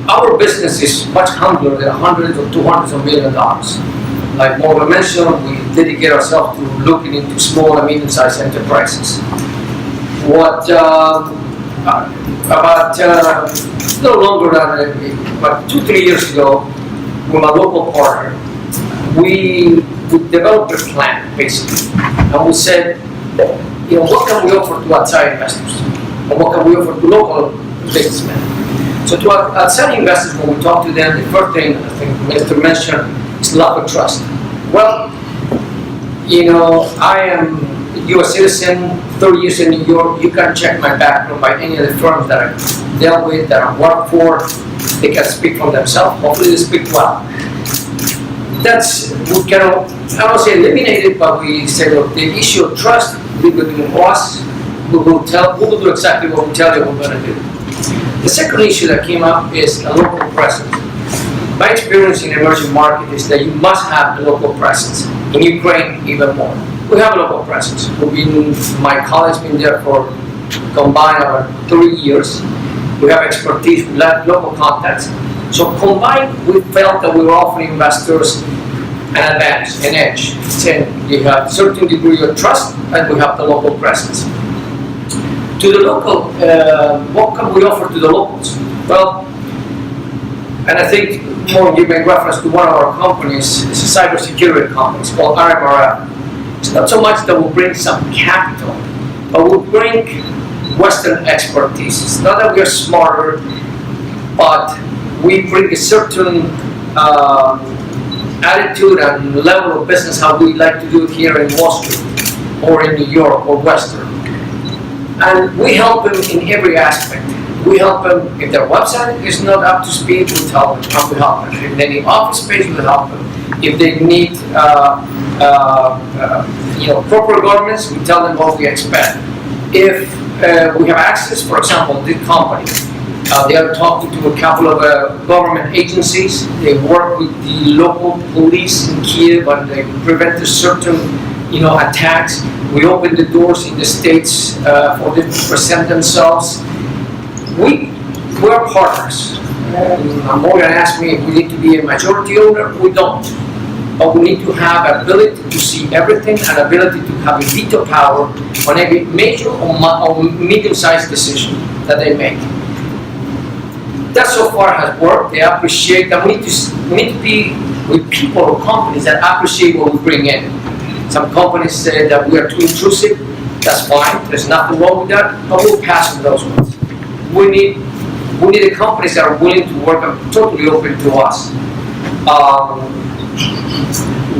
Our business is much humbler than hundreds or $200 million. Like Morgan mentioned, we dedicate ourselves to looking into small and medium-sized enterprises. What about no longer than about 2-3 years ago, with my local partner, we developed a plan basically, and we said, you know, what can we offer to outside investors, and what can we offer to local businessmen? So to outside investors, when we talk to them, the first thing I think the minister mentioned is lack of trust. Well, you know, I am a U.S. citizen, 30 years in New York. You can check my background by any of the firms that I've dealt with, that I work for. They can speak for themselves. Hopefully they speak well. That's, we cannot, I don't say eliminate it, but we say, look, the issue of trust, leave it between us. We will do exactly what we tell you we're going to do. The second issue that came up is a local presence. My experience in emerging market is that you must have a local presence. In Ukraine, even more. We have a local presence. My colleagues been there for combined about 3 years. We have expertise, we have local contacts. So combined, we felt that we were offering investors an advantage, an edge. Saying you have a certain degree of trust, and we have the local presence. To the local, what can we offer to the locals? Well, and I think more you make reference to one of our companies, it's a cybersecurity company, it's called RMRF. It's not so much that we'll bring some capital, but we'll bring Western expertise. It's not that we are smarter, but we bring a certain attitude and level of business how we like to do it here in Wall Street, or in New York, or Western. And we help them in every aspect. We help them if their website is not up to speed, we tell them how to help them. If they need office space, we help them. If they need corporate governments, we tell them what we expect. If we have access, for example, this company, they are talking to a couple of government agencies. They work with the local police in Kiev, and they prevent a certain attacks. We open the doors in the states for them to present themselves. We're partners. Morgan asked me if we need to be a majority owner. We don't. But we need to have ability to see everything and ability to have a veto power on every major or medium-sized decision that they make. That so far has worked. They appreciate that. We need to be with people or companies that appreciate what we bring in. Some companies say that we are too intrusive. That's fine. There's nothing wrong with that. But we'll pass on those ones. We need the companies that are willing to work and totally open to us.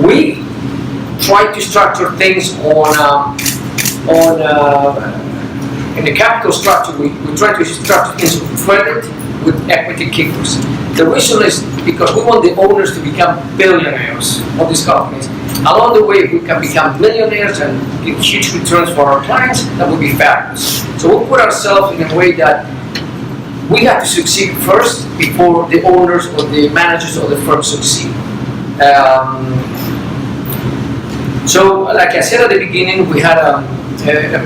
We try to structure things in the capital structure. We try to structure things with credit, with equity kickers. The reason is because we want the owners to become billionaires of these companies. Along the way, if we can become millionaires and give huge returns for our clients, that would be fabulous. So we'll put ourselves in a way that we have to succeed first before the owners or the managers of the firm succeed. So, like I said at the beginning, we had a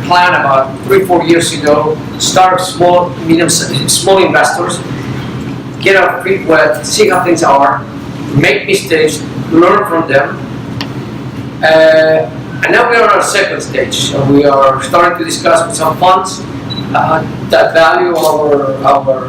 plan about 3-4 years ago. Start small investors, get our feet wet, see how things are, make mistakes, learn from them. And now we're on our second stage. So we are starting to discuss with some funds that value our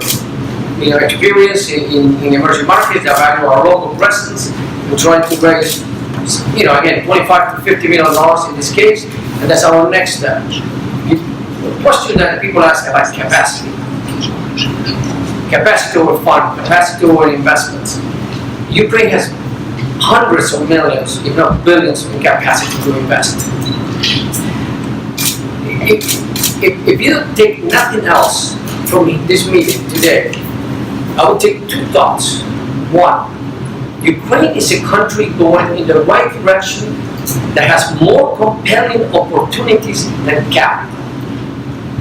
experience in emerging markets, that value our local presence. We're trying to raise, again, $25 to $50 million in this case, and that's our next step. The question that people ask about capacity. Capacity over fund, capacity over investments. Ukraine has hundreds of millions, if not billions, in capacity to invest. If you take nothing else from this meeting today, I would take 2 thoughts. One, Ukraine is a country going in the right direction that has more compelling opportunities than capital.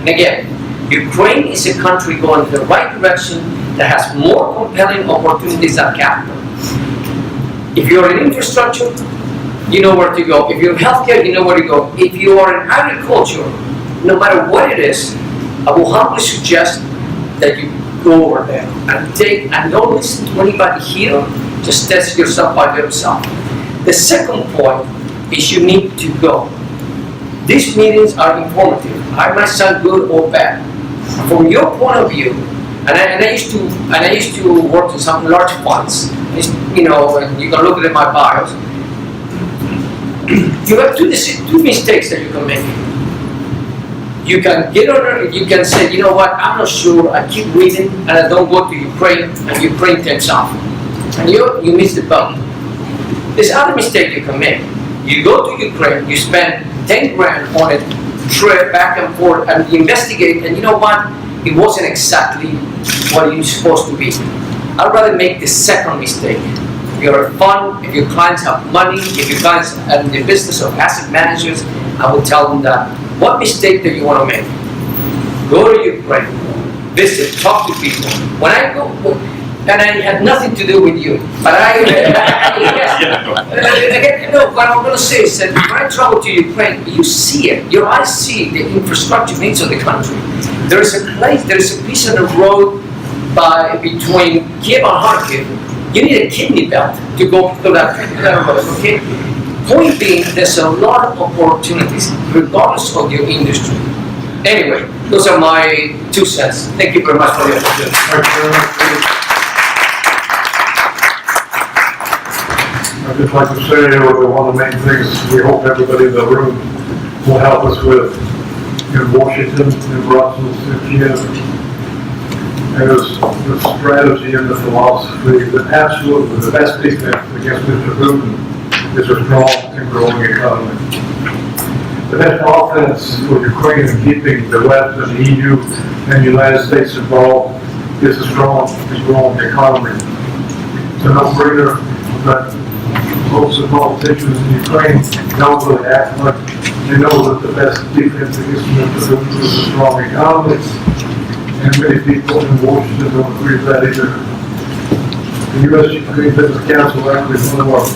And again, Ukraine is a country going in the right direction that has more compelling opportunities than capital. If you're in infrastructure, you know where to go. If you're in healthcare, you know where to go. If you are in agriculture, no matter what it is, I will humbly suggest that you go over there and don't listen to anybody here. Just test yourself by yourself. The second point is you need to go. These meetings are informative. I might sound good or bad. From your point of view, and I used to work in some large funds. And you can look at my bios. You have two mistakes that you can make. You can get on it, you can say, you know what, I'm not sure, I keep reading and I don't go to Ukraine, and Ukraine takes off. And you miss the boat. There's other mistake you can make. You go to Ukraine, you spend 10 grand on a trip back and forth and investigate, and you know what, it wasn't exactly what it was supposed to be. I'd rather make the second mistake. If you're a fund, if your clients have money, if your clients are in the business of asset managers, I will tell them that. What mistake do you want to make? Go to Ukraine, visit, talk to people. When I go, and I had nothing to do with you, but again, no, what I'm going to say is that when I travel to Ukraine, you see it. Your eyes see the infrastructure needs of the country. There is a place, there is a piece of the road between Kiev and Kharkiv. You need a kidney belt to go to that road, okay? Point being, there's a lot of opportunities, regardless of your industry. Anyway, those are my 2 cents. Thank you very much for the opportunity. I'd just like to say that one of the main things we hope everybody in the room will help us with in Washington, in Brussels, in Kiev, is the strategy and the philosophy that absolutely the best defense against Mr. Putin is a strong and growing economy. The best offense for Ukraine in keeping the West and the EU and the United States involved is a strong and growing economy. It's a no-brainer that most of the politicians in Ukraine don't really act like they know that the best defense against Mr. Putin is a strong economy. And many people in Washington don't agree with that either. The U.S. Ukraine Business Council actually is one of our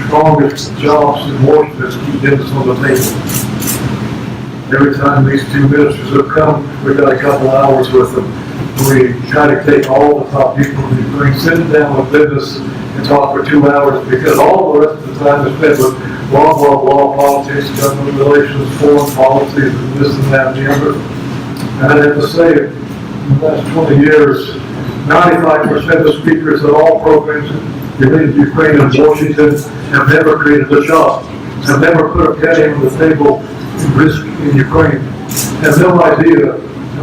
strongest jobs in Washington to keep business on the table. Every time these 2 ministers have come, we've got a couple hours with them. We try to take all the top people in Ukraine, sit down with business and talk for 2 hours, because all the rest of the time is spent with law, politics, government relations, foreign policies, and this and that and the other. And I have to say, in the last 20 years, 95% of speakers at all programs related to Ukraine and Washington have never created a job, have never put a penny on the table in risk in Ukraine, have no idea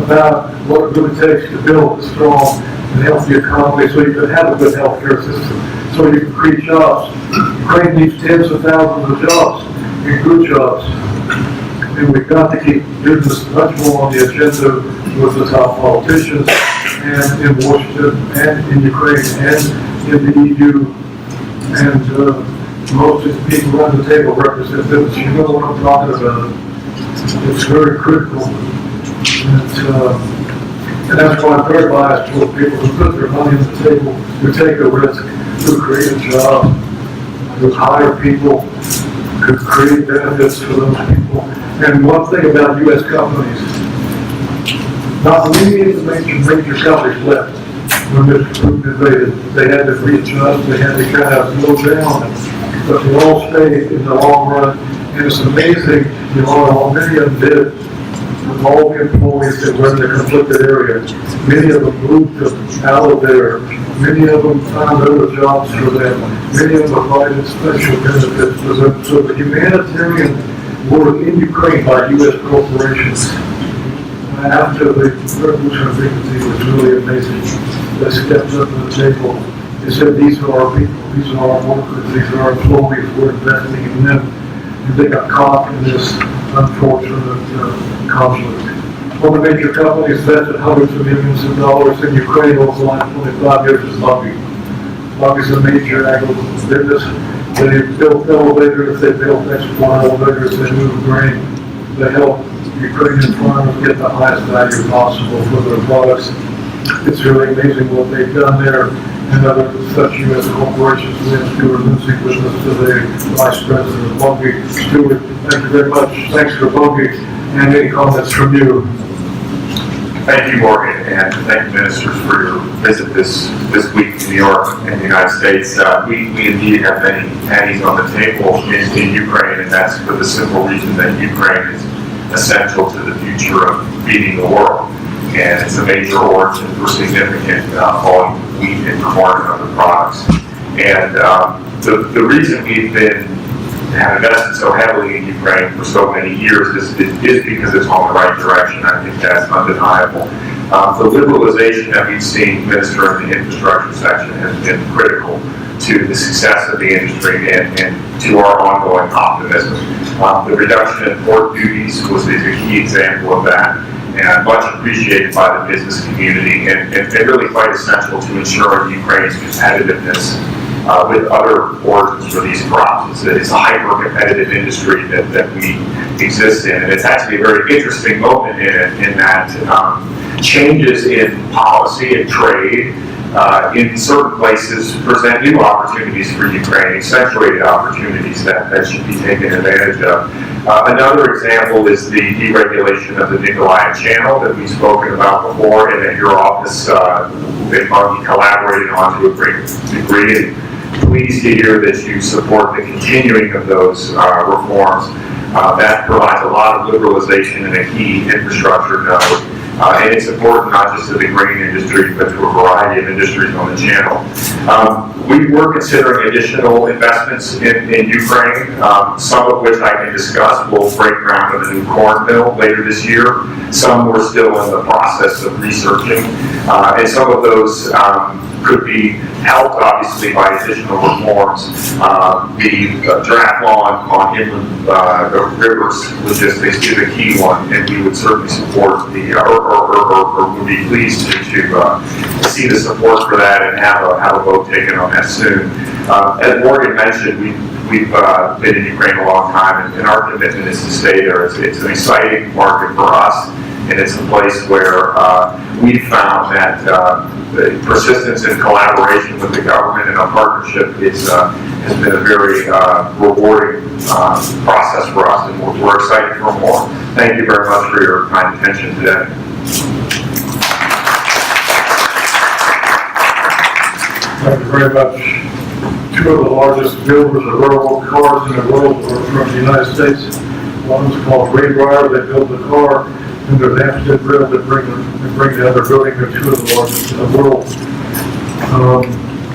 about what it really takes to build a strong and healthy economy so you can have a good healthcare system, so you can create jobs. Ukraine needs tens of thousands of jobs, and good jobs. And we've got to keep business much more on the agenda with the top politicians, and in Washington, and in Ukraine, and in the EU, and most of the people around the table represent business. You know what I'm talking about. It's very critical. And that's why I'm very biased toward people who put their money on the table, who take a risk, who create a job, who hire people, who create benefits for those people. And one thing about U.S. companies, not many of the major companies left when Mr. Putin invaded. They had to readjust, they had to kind of slow down, but they all stayed in the long run. And it's amazing, you know, how many of them did, with all the employees that were in the conflicted area. Many of them moved out of there. Many of them found other jobs for them. Many of them provided special benefits for them. So the humanitarian work in Ukraine by U.S. corporations after the revolution of dignity was really amazing. They stepped up to the table. They said, these are our people, these are our workers, these are our employees, we're investing in them. And they got caught in this unfortunate conflict. One of the major companies invested hundreds of millions of dollars in Ukraine over the last 25 years is 𝐕𝐨𝐥𝐸. 𝐕𝐨𝐸 is a major agricultural business. They built elevators, they built export elevators, they moved grain. They help Ukrainian farmers get the highest value possible for their products. It's really amazing what they've done there. And other such U.S. corporations, Lynn 𝐂𝐫𝐭𝐞𝐦 with us today, Vice President of 𝐕𝐨𝐥𝐸. Stuart, thank you very much. Thanks for 𝐕𝐨𝐥𝐸. And any comments from you? Thank you, Morgan, and thank you, ministers, for your visit this week to New York and the United States. We indeed have many pennies on the table in Ukraine, and that's for the simple reason that Ukraine is essential to the future of feeding the world. And it's a major origin for significant volume of wheat and corn and other products. And the reason we've have invested so heavily in Ukraine for so many years is because it's on the right direction. I think that's undeniable. The liberalization that we've seen minister in the infrastructure section has been critical to the success of the industry and to our ongoing optimism. The reduction in port duties is a key example of that, and much appreciated by the business community, and really quite essential to ensuring Ukraine's competitiveness with other origins for these crops. It's a hyper-competitive industry that we exist in, and it's actually a very interesting moment in that changes in policy and trade in certain places present new opportunities for Ukraine, accentuated opportunities that should be taken advantage of. Another example is the deregulation of the 𝐂𝐫𝐭𝐞𝐦 channel that we've spoken about before, and that your office collaborated on to a great degree. And pleased to hear that you support the continuing of those reforms. That provides a lot of liberalization and a key infrastructure node. And it's important not just to the grain industry, but to a variety of industries on the channel. We were considering additional investments in Ukraine, some of which I can discuss. We'll break ground on a new corn mill later this year. Some we're still in the process of researching. And some of those could be helped, obviously, by additional reforms. The draft law on inland rivers logistics is a key one, and we would certainly support or would be pleased to see the support for that and have a vote taken on that soon. As Morgan mentioned, we've been in Ukraine a long time, and our commitment is to stay there. It's an exciting market for us, and it's a place where we found that the persistence and collaboration with the government and our partnership has been a very rewarding process for us, and we're excited for more. Thank you very much for your kind attention today. Thank you very much. Two of the largest builders of railroad cars in the world are from the United States. One is called 𝐕𝐨𝐥𝐸. They build the car, and there's Amsterdam Rail that bring the other building. They're two of the largest in the world.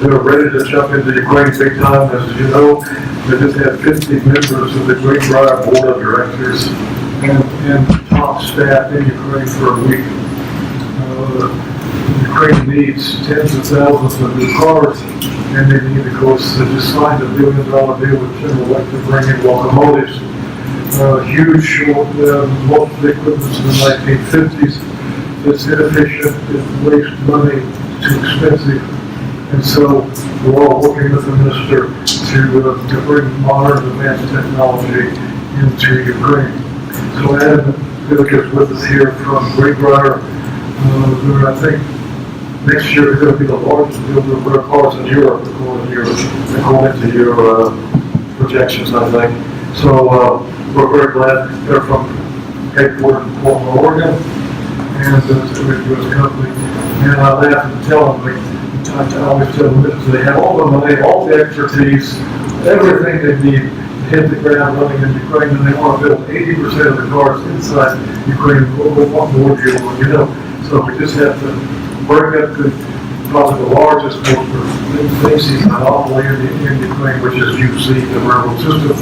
They're ready to jump into Ukraine big time. As you know, they just had 50 members of the 𝐕𝐨𝐸 board of directors and top staff in Ukraine for a week. Ukraine needs tens of thousands of new cars, and they need, of course, to just sign a $1 billion deal with General Electric to bring in locomotives. Huge, most of the equipment in the 1950s. It's inefficient, it wastes money, too expensive, and so we're all working with the minister to bring modern, advanced technology into Ukraine. So Adam is with us here from 𝐕𝐨𝐸. I think next year is going to be the largest builder of rail cars in Europe, according to your projections, I think. So we're very glad they're from headquartered in Portland, Oregon, and it's a very good company. And I laugh and tell them, I always tell them this, they have all the money, all the expertise, everything they need to hit the ground running in Ukraine, and they want to build 80% of the cars inside Ukraine. What more do you want, you know? So we just have to bring up probably the largest basic monopoly in Ukraine, which is 𝐂𝐥𝐸, the railroad system,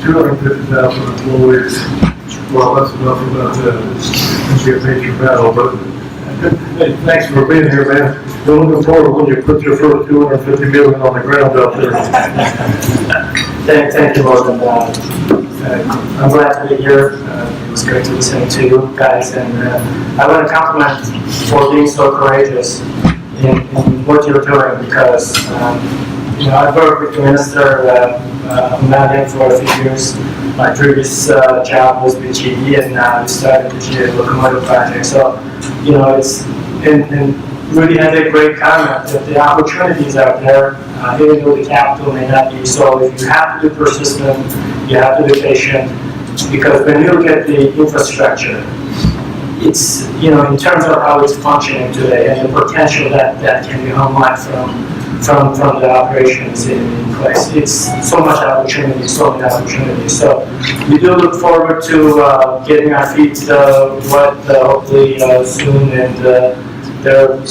250,000 employees. Well, that's enough about that. It's going to be a major battle, but hey, thanks for being here, man. We're looking forward when you put your first $250 million on the ground out there. Thank you, Morgan. I'm glad to be here. It was great to listen to you guys, and I want to compliment for being so courageous in what you're doing, because I've worked with the minister Uляna for a few years. My previous job was with GE, and now we started the GE locomotive project. So, it's and really had a great comment that the opportunities out there, even though the capital may not be. So if you have to be persistent, you have to be patient, because when you look at the infrastructure, it's, in terms of how it's functioning today and the potential that can be unlocked from the operations in place. It's so much opportunity, so many opportunities. So we do look forward to getting our feet wet, hopefully soon, and there are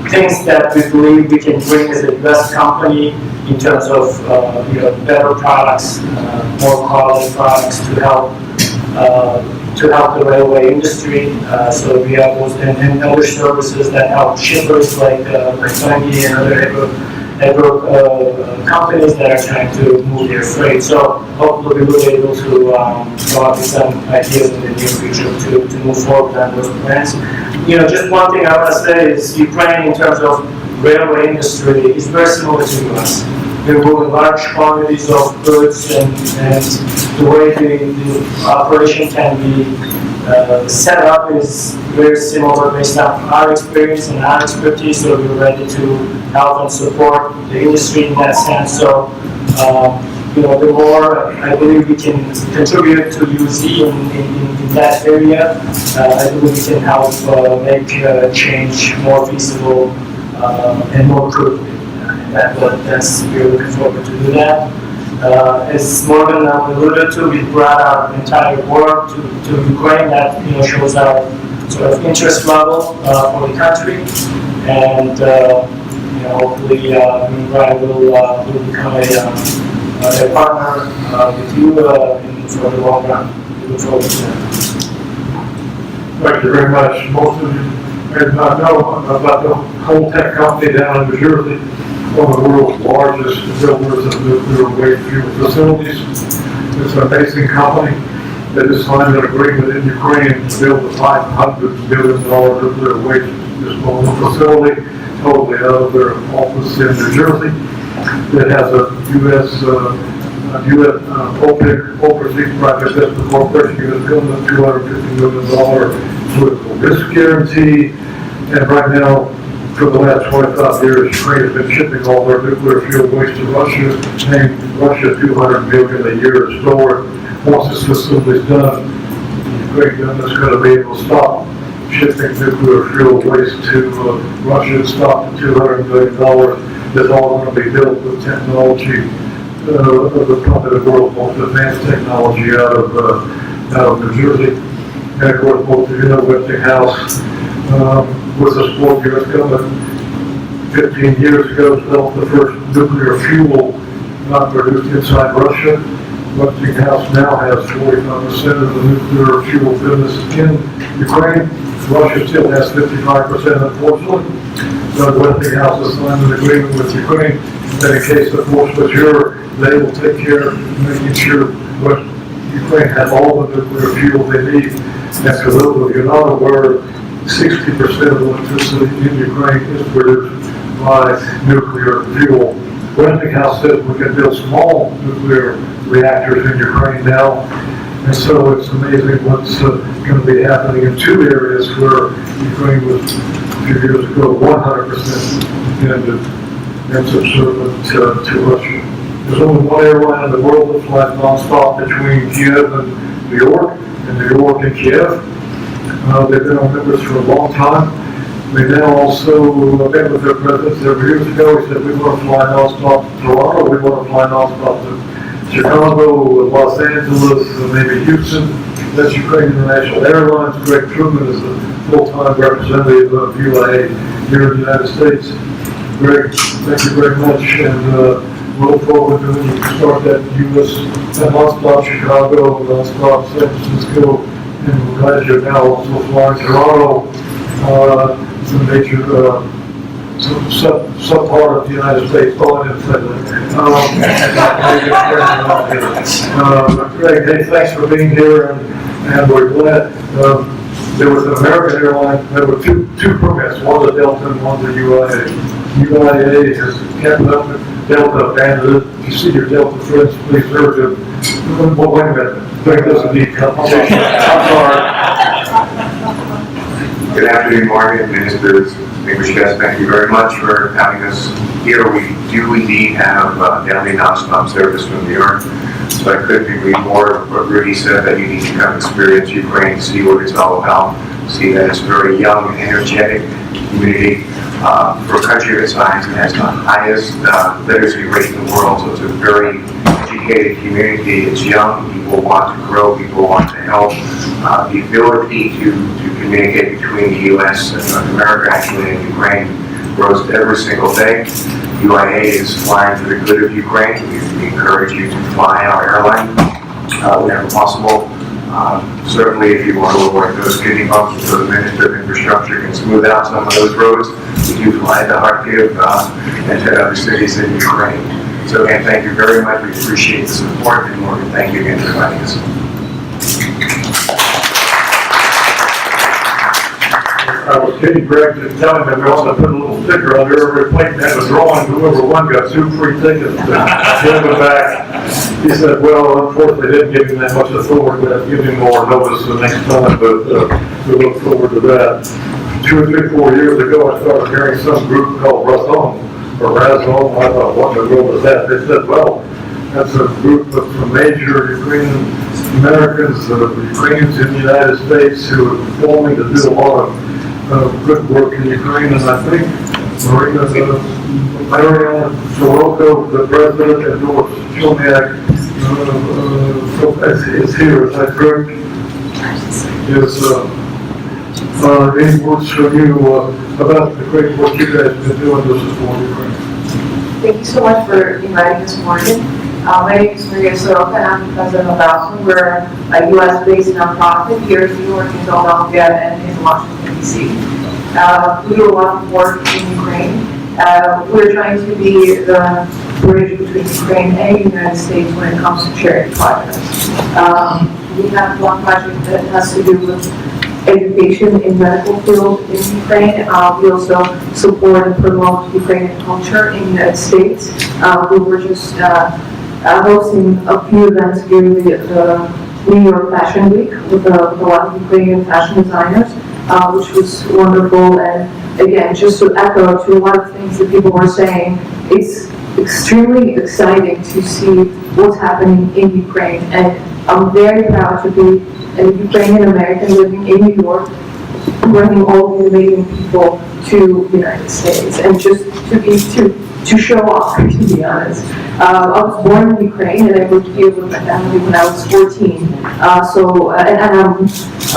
things that we believe we can bring as a U.S. company in terms of better products, more quality products to help the railway industry. So we have those and other services that help shippers like Fungi and other companies that are trying to move their freight. So hopefully we will be able to come up with some ideas in the near future to move forward on those plans. Just one thing I want to say is Ukraine, in terms of railway industry is very similar to us. We're moving large quantities of goods, and the way the operation can be set up is very similar based on our experience and our expertise, so we're ready to help and support the industry in that sense. So, the more I believe we can contribute to '𝐬𝐲𝐫 in that area, I believe we can help make change more feasible and more quickly. That's we're looking forward to do that. As Morgan alluded to, we brought our entire work to Ukraine. That shows our sort of interest level for the country, and hopefully Brian will become a partner with you for the long run. We look forward to that. Thank you very much. Most of you may not know about the Holtec company down in New Jersey, one of the world's largest builders of nuclear waste fuel facilities. It's an amazing company that has signed an agreement in Ukraine to build a $500 billion nuclear waste disposal facility, totally out of their office in New Jersey. It has a U.S. OPIC overseas private investment corporation unit building a $250 million political risk guarantee, and right now, for the last 25 years, Ukraine has been shipping all their nuclear fuel waste to Russia, paying Russia $200 million a year to store it. Once this facility is done, Ukraine is going to be able to stop shipping nuclear fuel waste to Russia and stop the $200 million that's all going to be built with technology of probably the world's most advanced technology out of New Jersey. And of course, most of you know Westinghouse, with the support of the U.S. government, 15 years ago, developed the first nuclear fuel not produced inside Russia. Westinghouse now has 45% of the nuclear fuel business in Ukraine. Russia still has 55%, unfortunately. But Westinghouse has signed an agreement with Ukraine that in case of force majeure, they will take care of making sure Ukraine has all the nuclear fuel they need. And for those of you not aware, 60% of electricity in Ukraine is produced by nuclear fuel. Westinghouse says we can build small nuclear reactors in Ukraine now, and so it's amazing what's going to be happening in two areas where Ukraine was a few years ago 100% dependent and subservient to Russia. There's only one airline in the world that flies nonstop between Kiev and New York and Kiev. They've been on members for a long time. They now also met with their president several years ago. He said, we want to fly nonstop to Toronto, we want to fly nonstop to Chicago, Los Angeles, maybe Houston. That's Ukraine International Airlines. Greg Truman is the full-time representative of UIA here in the United States. Greg, thank you very much, and we look forward to when you start that U.S. nonstop Chicago, nonstop San Francisco, and we're glad you're now also flying Toronto. It's a major sub-part of the United States. Oh, I didn't say that. Greg, hey, thanks for being here, and we're glad. There was an American airline, there were two permits, one to Delta and one to UIA. UIA has kept up with Delta abandoned it. If you see your Delta friends, please urge them. Well, wait a minute. Greg doesn't need compensation. I'm sorry. Good afternoon, Morgan, ministers, distinguished guests. Thank you very much for having us here. We do indeed have daily nonstop service from New York, so I couldn't agree more with what Rudy said, that you need to come experience Ukraine, see what it's all about, see that it's a very young, energetic community. For a country of its size, it has the highest literacy rate in the world, so it's a very educated community. It's young, people want to grow, people want to help. The ability to communicate between the U.S. and North America, actually, and Ukraine grows every single day. UIA is flying for the good of Ukraine. We encourage you to fly our airline whenever possible. Certainly, if you want to avoid those kidney bumps, so the Minister of Infrastructure can smooth out some of those roads, we do fly to Kharkiv and to other cities in Ukraine. So again, thank you very much. We appreciate the support, and Morgan, thank you again for inviting us. I was kidding Greg to tell him that we also put a little sticker on there, every plate had a drawing, whoever won got 2 free tickets to give it back. He said, well, unfortunately, they didn't give him that much authority, but I'll give him more notice the next time, but we look forward to that. 2 or 3, 4 years ago, I started hearing some group called Razom, or Razom, I thought, what in the world is that? They said, well, that's a group of some major Ukrainian Americans, Ukrainians in the United States who are forming to do a lot of good work in Ukraine, and I think Marina Soroka, the president, and �𝐲𝐽𝐻 is here. That group is any words from you about the great work you guys have been doing to support Ukraine? Thank you so much for inviting us, Morgan. My name is Maria Soroka, and I'm the president of 𝐕𝐨𝐥𝐸. We're a US-based nonprofit here in New York, in Philadelphia, and in Washington, D.C. We do a lot of work in Ukraine. We're trying to be the bridge between Ukraine and the United States when it comes to charity projects. We have one project that has to do with education in medical field in Ukraine. We also support and promote Ukrainian culture in the United States. We were just hosting a few events during the New York Fashion Week with a lot of Ukrainian fashion designers, which was wonderful. And again, just to echo to a lot of things that people were saying, it's extremely exciting to see what's happening in Ukraine. And I'm very proud to be a Ukrainian American living in New York, bringing all these amazing people to the United States, and just to show off, to be honest. I was born in Ukraine, and I moved here with my family when I was 14. And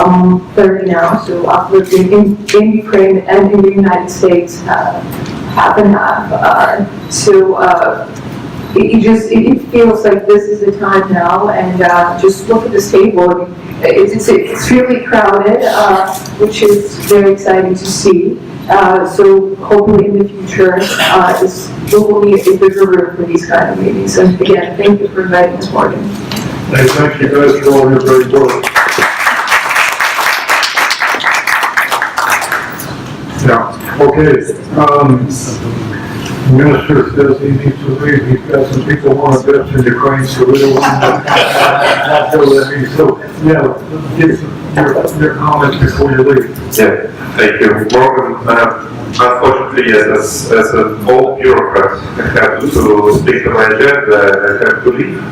I'm 30 now, so I've lived in Ukraine and in the United States half and half. It feels like this is the time now, and just look at this table. It's really crowded, which is very exciting to see. So hopefully in the future, there will be a bigger room for these kind of meetings. And again, thank you for inviting us, Morgan. Hey, thank you guys for all your great work. Yeah, okay. Minister says he needs to leave. He's got some people want to visit in Ukraine, so we don't want to go there. So, yeah, give your comments before you leave. Yeah, thank you. Morgan, unfortunately, as an old bureaucrat, I have to stick to my agenda and I have to leave.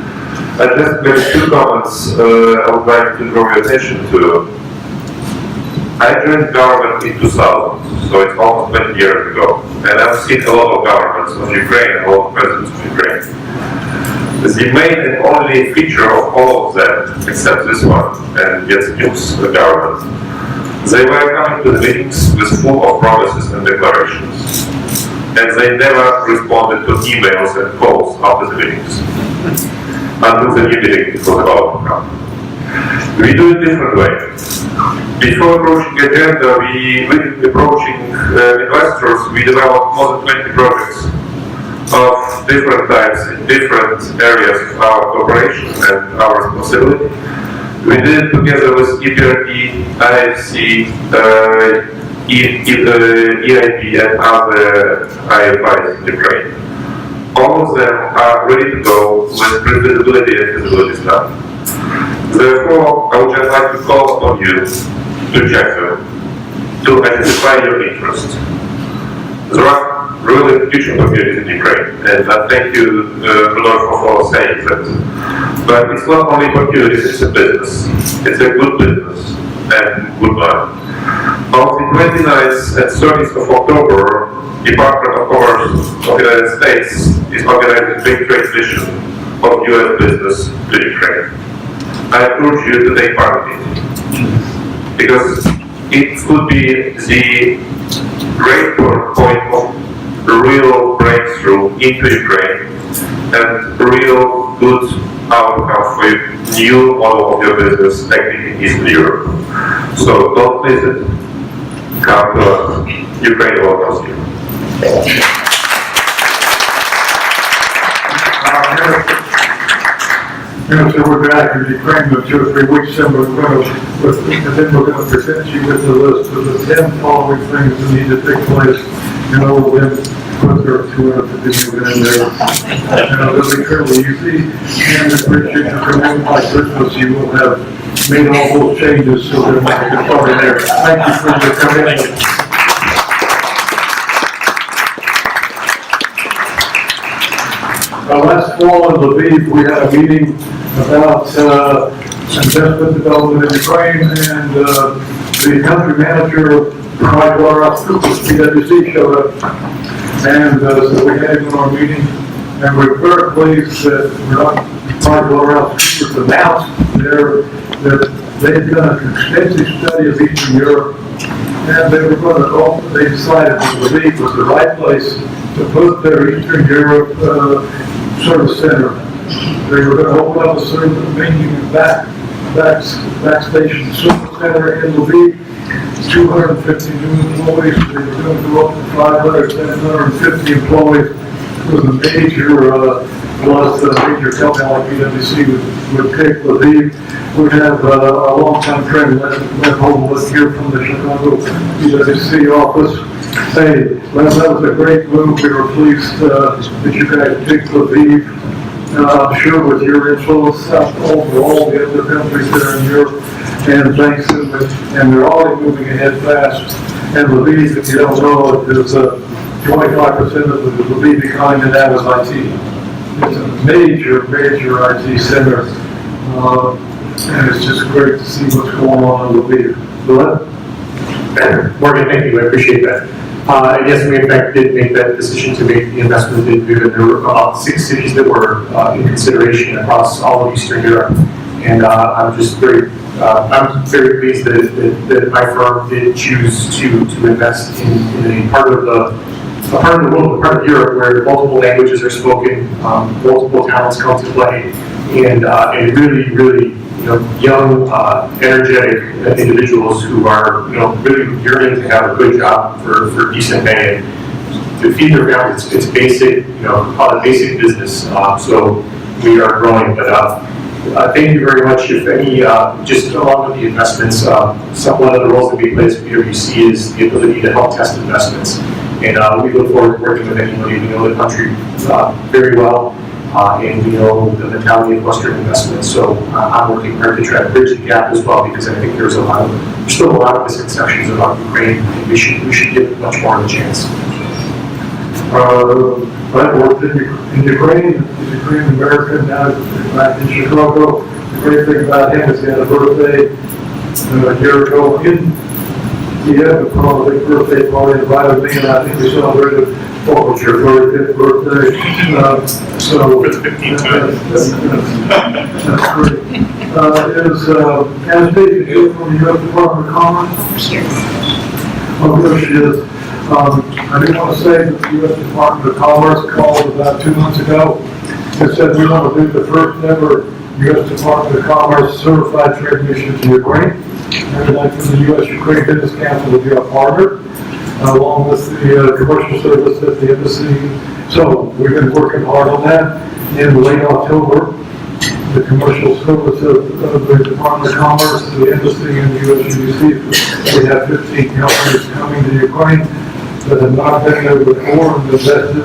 I just made 2 comments I would like to draw your attention to. I joined government in 2000, so it's almost 20 years ago, and I've seen a lot of governments of Ukraine and a lot of presidents of Ukraine. The main and only feature of all of them, except this one, and �eHealth government, they were coming to the meetings with full of promises and declarations, and they never responded to emails and calls after the meetings, until the new meeting was about to come. We do it different way. Before approaching agenda, with approaching investors, we developed more than 20 projects of different types in different areas of our cooperation and our responsibility. We did it together with EBRD, IFC, EIB, and other IFIs in Ukraine. All of them are ready to go with pre-feasibility and feasibility study. Therefore, I would just like to call upon you to check them, to identify your interest. There are really future communities in Ukraine, and I thank you, Rodolfo, for saying that. But it's not only opportunities, it's a business. It's a good business and good one. On the 29th and 30th of October, Department of Commerce of the United States is organizing a big trade mission of US business to Ukraine. I encourage you to take part in it, because it could be the great point of real breakthrough into Ukraine and real good outcome for new model of your business acting in Eastern Europe. So don't miss it. Come to us. Ukraine welcomes you. So we're back in Ukraine in 2 or 3 weeks, and then we're going to present you with the list of the 10 following things that need to take place you know, then put their 250 million in there. They'll be fairly easy, and if Richard can come in by Christmas, you will have made all those changes, so they're not going to start in there. Thank you for your commitment. Last fall in Lviv, we had a meeting about investment development in Ukraine, and the country manager of Ulara Suprun, PwC, showed up. And so we had him in our meeting, and we're very pleased that Ulara Suprun announced that they've done an extensive study of Eastern Europe, and they were going to they decided that Lviv was the right place to put their Eastern Europe service center. They were going to open up a service main backstation service center in Lviv. 250 new employees. They were going to go up to 500, 750 employees. It was a major major company like PwC would pick Lviv. We have a long-time friend, Len Holmes, here from the Chicago PwC office. Hey, Len, that was a great move. We were pleased that you guys picked Lviv. I'm sure with your influence over all the other countries there in Europe, and thanks to them, and they're already moving ahead fast. And Lviv, if you don't know, there's 25% of the Lviv economy now is IT. It's a major IT center, and it's just great to see what's going on in Lviv. Morgan, thank you. I appreciate that. Yes, we in fact did make that decision to make the investment in Lviv. There were about 6 cities that were in consideration across all of Eastern Europe, and I'm very pleased that my firm did choose to invest in a part of the world, a part of Europe where multiple languages are spoken, multiple talents come to play, and really young, energetic individuals who are really yearning to have a good job for decent pay and to feed their families. It's basic, call it basic business. So we are growing, but thank you very much. If any, just along with the investments, one of the roles that we play as PwC is the ability to help test investments. And we look forward to working with anybody. We know the country very well, and we know the mentality of Western investments. So I'm working hard to try to bridge the gap as well, because I think there's still a lot of misconceptions about Ukraine, and we should give it much more of a chance. I worked in Ukraine. He's a Ukrainian American now back in Chicago. The great thing about him is he had a birthday a year ago in Kiev. Probably birthday party invited me, and I think we celebrated what was your 35th birthday. So it's 15 times. That's great. Is Anastasia from the U.S. Department of Commerce? Oh, there she is. I do want to say that the U.S. Department of Commerce called about 2 months ago and said we want to do the first ever U.S. Department of Commerce certified trade mission to Ukraine. And like from the U.S.-Ukraine Business Council will be our partner, along with the commercial service at the embassy. So we've been working hard on that. In late October, the commercial service of the Department of Commerce, the embassy, and the USGC, we have 15 companies coming to Ukraine that have not been there before and invested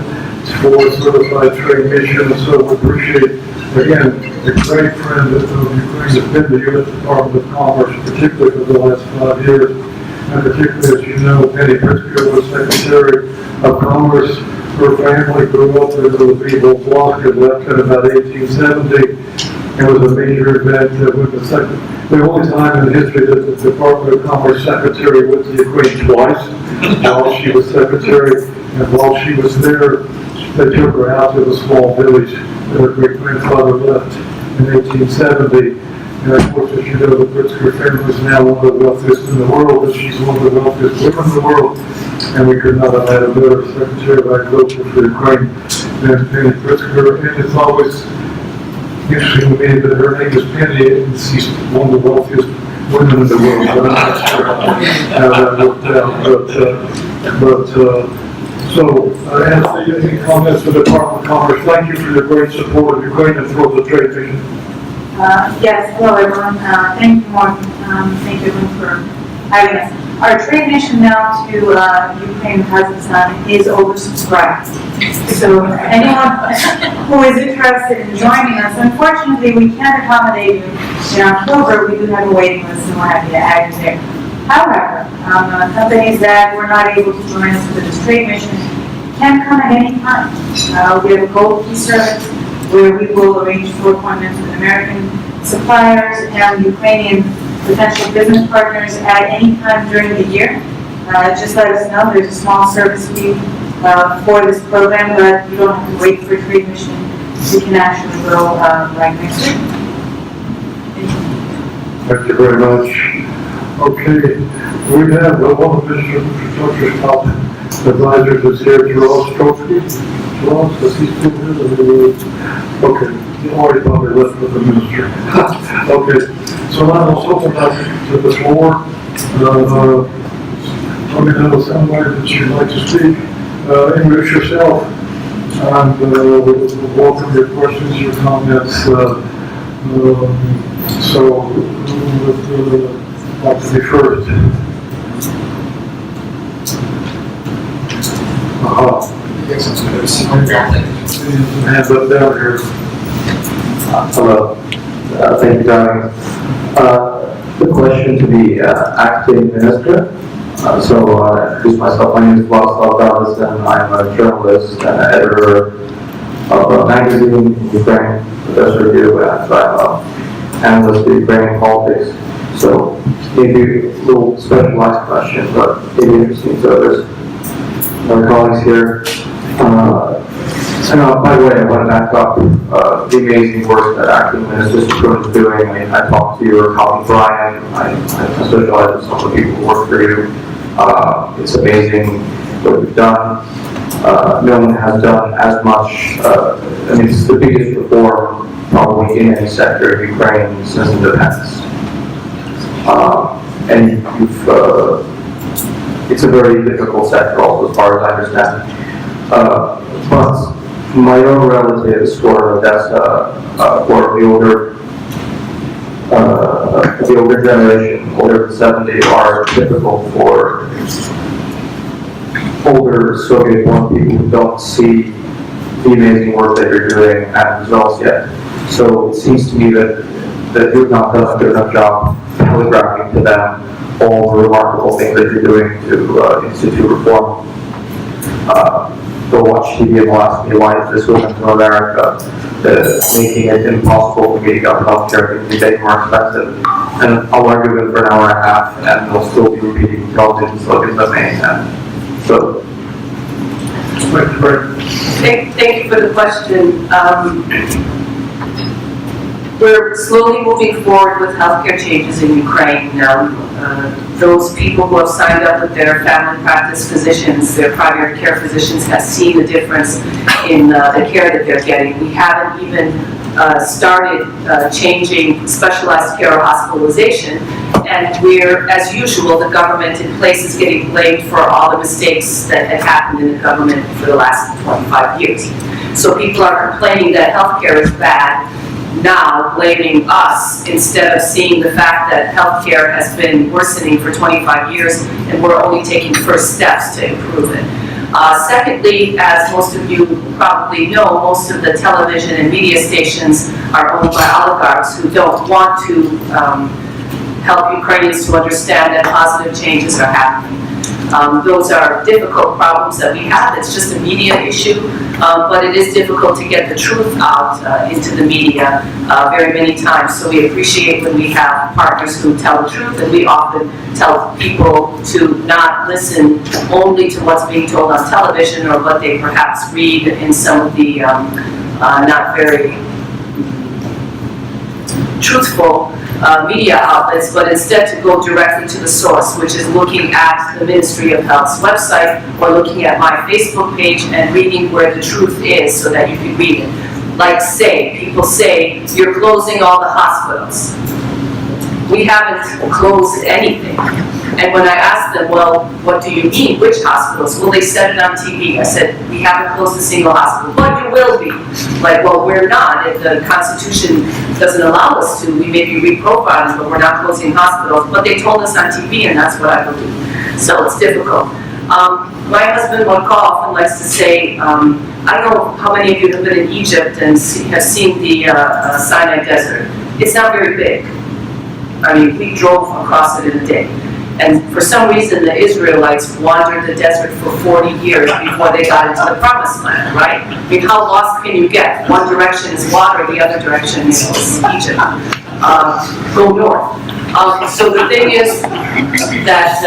for certified trade missions. So we appreciate, again, the great friend of Ukraine has been the U.S. Department of Commerce, particularly for the last 5 years. And particularly, as you know, Penny Pritzker was Secretary of Commerce. Her family grew up in the Lviv block and left in about 1870. It was a major event with the only time in history that the Department of Commerce Secretary went to Ukraine twice while she was Secretary, and while she was there, they took her out to a small village that her great-grandfather left in 1870. And of course, as you know, the Pritzker family is now one of the wealthiest in the world, and she's one of the wealthiest women in the world. And we could not have had a better Secretary of Agriculture for Ukraine than Penny Pritzker. And it's always interesting to me that her name is Penny, and she's one of the wealthiest women in the world. But I'm not sure how that worked out. So, any comments for the Department of Commerce? Thank you for your great support of Ukraine and for the trade mission. Yes, hello everyone. Thank you, Martin. Thank you everyone for having us. Our trade mission now to Ukraine and Kazakhstan is oversubscribed. So anyone who is interested in joining us, unfortunately, we can't accommodate you in October. We do have a waiting list and we're happy to add you there. However, companies that were not able to join us for this trade mission can come at any time. We have a gold key service where we will arrange for appointments with American suppliers and Ukrainian potential business partners at any time during the year. Just let us know. There's a small service fee for this program, but you don't have to wait for a trade mission. You can actually go right next week. Thank you very much. Okay, we have one of Mr. Infrastructure's top advisors is here, 𝐤𝐲𝐝𝐲𝐽. Does he still here? Okay, you already probably left with the minister. Okay, so now we'll open up to the floor. Let me know somebody that you'd like to speak. Introduce yourself and we'll welcome your questions, your comments. So, who would like to be first? Hands up down here. Hello. Thank you, Darren. The question to the acting minister. Introduce myself. My name is Vladislav Davison. I'm a journalist and editor of a magazine in Ukraine, professor here, and I'm an analyst in Ukrainian politics. So maybe a little specialized question, but maybe interesting to others. My colleagues here. By the way, I want to back up the amazing work that acting minister Suprun is doing. I talked to your colleague Brian. I socialize with some of the people who work for you. It's amazing what you've done. No one has done as much. It's the biggest reform probably in any sector of Ukraine since independence. And it's a very difficult sector also, as far as I understand. But my own relatives who are in Odessa, who are the older generation, older than 70, are difficult for older Soviet-born people who don't see the amazing work that you're doing and results yet. So it seems to me that you've not done a good enough job telegraphing to them all the remarkable things that you're doing to institute reform. They'll watch TV and they'll ask me why this wasn't in America, making it impossible for me to get healthcare, making it more expensive. And I'll argue with them for an hour and a half, and they'll still be repeating television slogans that make sense. So, Thank you for the question. We're slowly moving forward with healthcare changes in Ukraine. Those people who have signed up with their family practice physicians, their primary care physicians, have seen the difference in the care that they're getting. We haven't even started changing specialized care or hospitalization, and we're, as usual, the government in place is getting blamed for all the mistakes that have happened in the government for the last 25 years. So people are complaining that healthcare is bad, now blaming us instead of seeing the fact that healthcare has been worsening for 25 years and we're only taking first steps to improve it. Secondly, as most of you probably know, most of the television and media stations are owned by oligarchs who don't want to help Ukrainians to understand that positive changes are happening. Those are difficult problems that we have. It's just a media issue, but it is difficult to get the truth out into the media very many times. So we appreciate when we have partners who tell the truth, and we often tell people to not listen only to what's being told on television or what they perhaps read in some of the not very truthful media outlets, but instead to go directly to the source, which is looking at the Ministry of Health's website or looking at my Facebook page and reading where the truth is so that you can read it. Like people say, you're closing all the hospitals. We haven't closed anything. And when I asked them, well, what do you mean? Which hospitals? Well, they said it on TV. I said, we haven't closed a single hospital. But you will be. Like, well, we're not. If the Constitution doesn't allow us to, we may be reprofiling, but we're not closing hospitals. But they told us on TV, and that's what I believe. So it's difficult. My husband, Marco, often likes to say, I don't know how many of you have been in Egypt and have seen the Sinai desert. It's not very big. I mean, we drove across it in a day. And for some reason, the Israelites wandered the desert for 40 years before they got into the promised land, right? I mean, how lost can you get? One direction is water, the other direction is Egypt. Go north. So the thing is that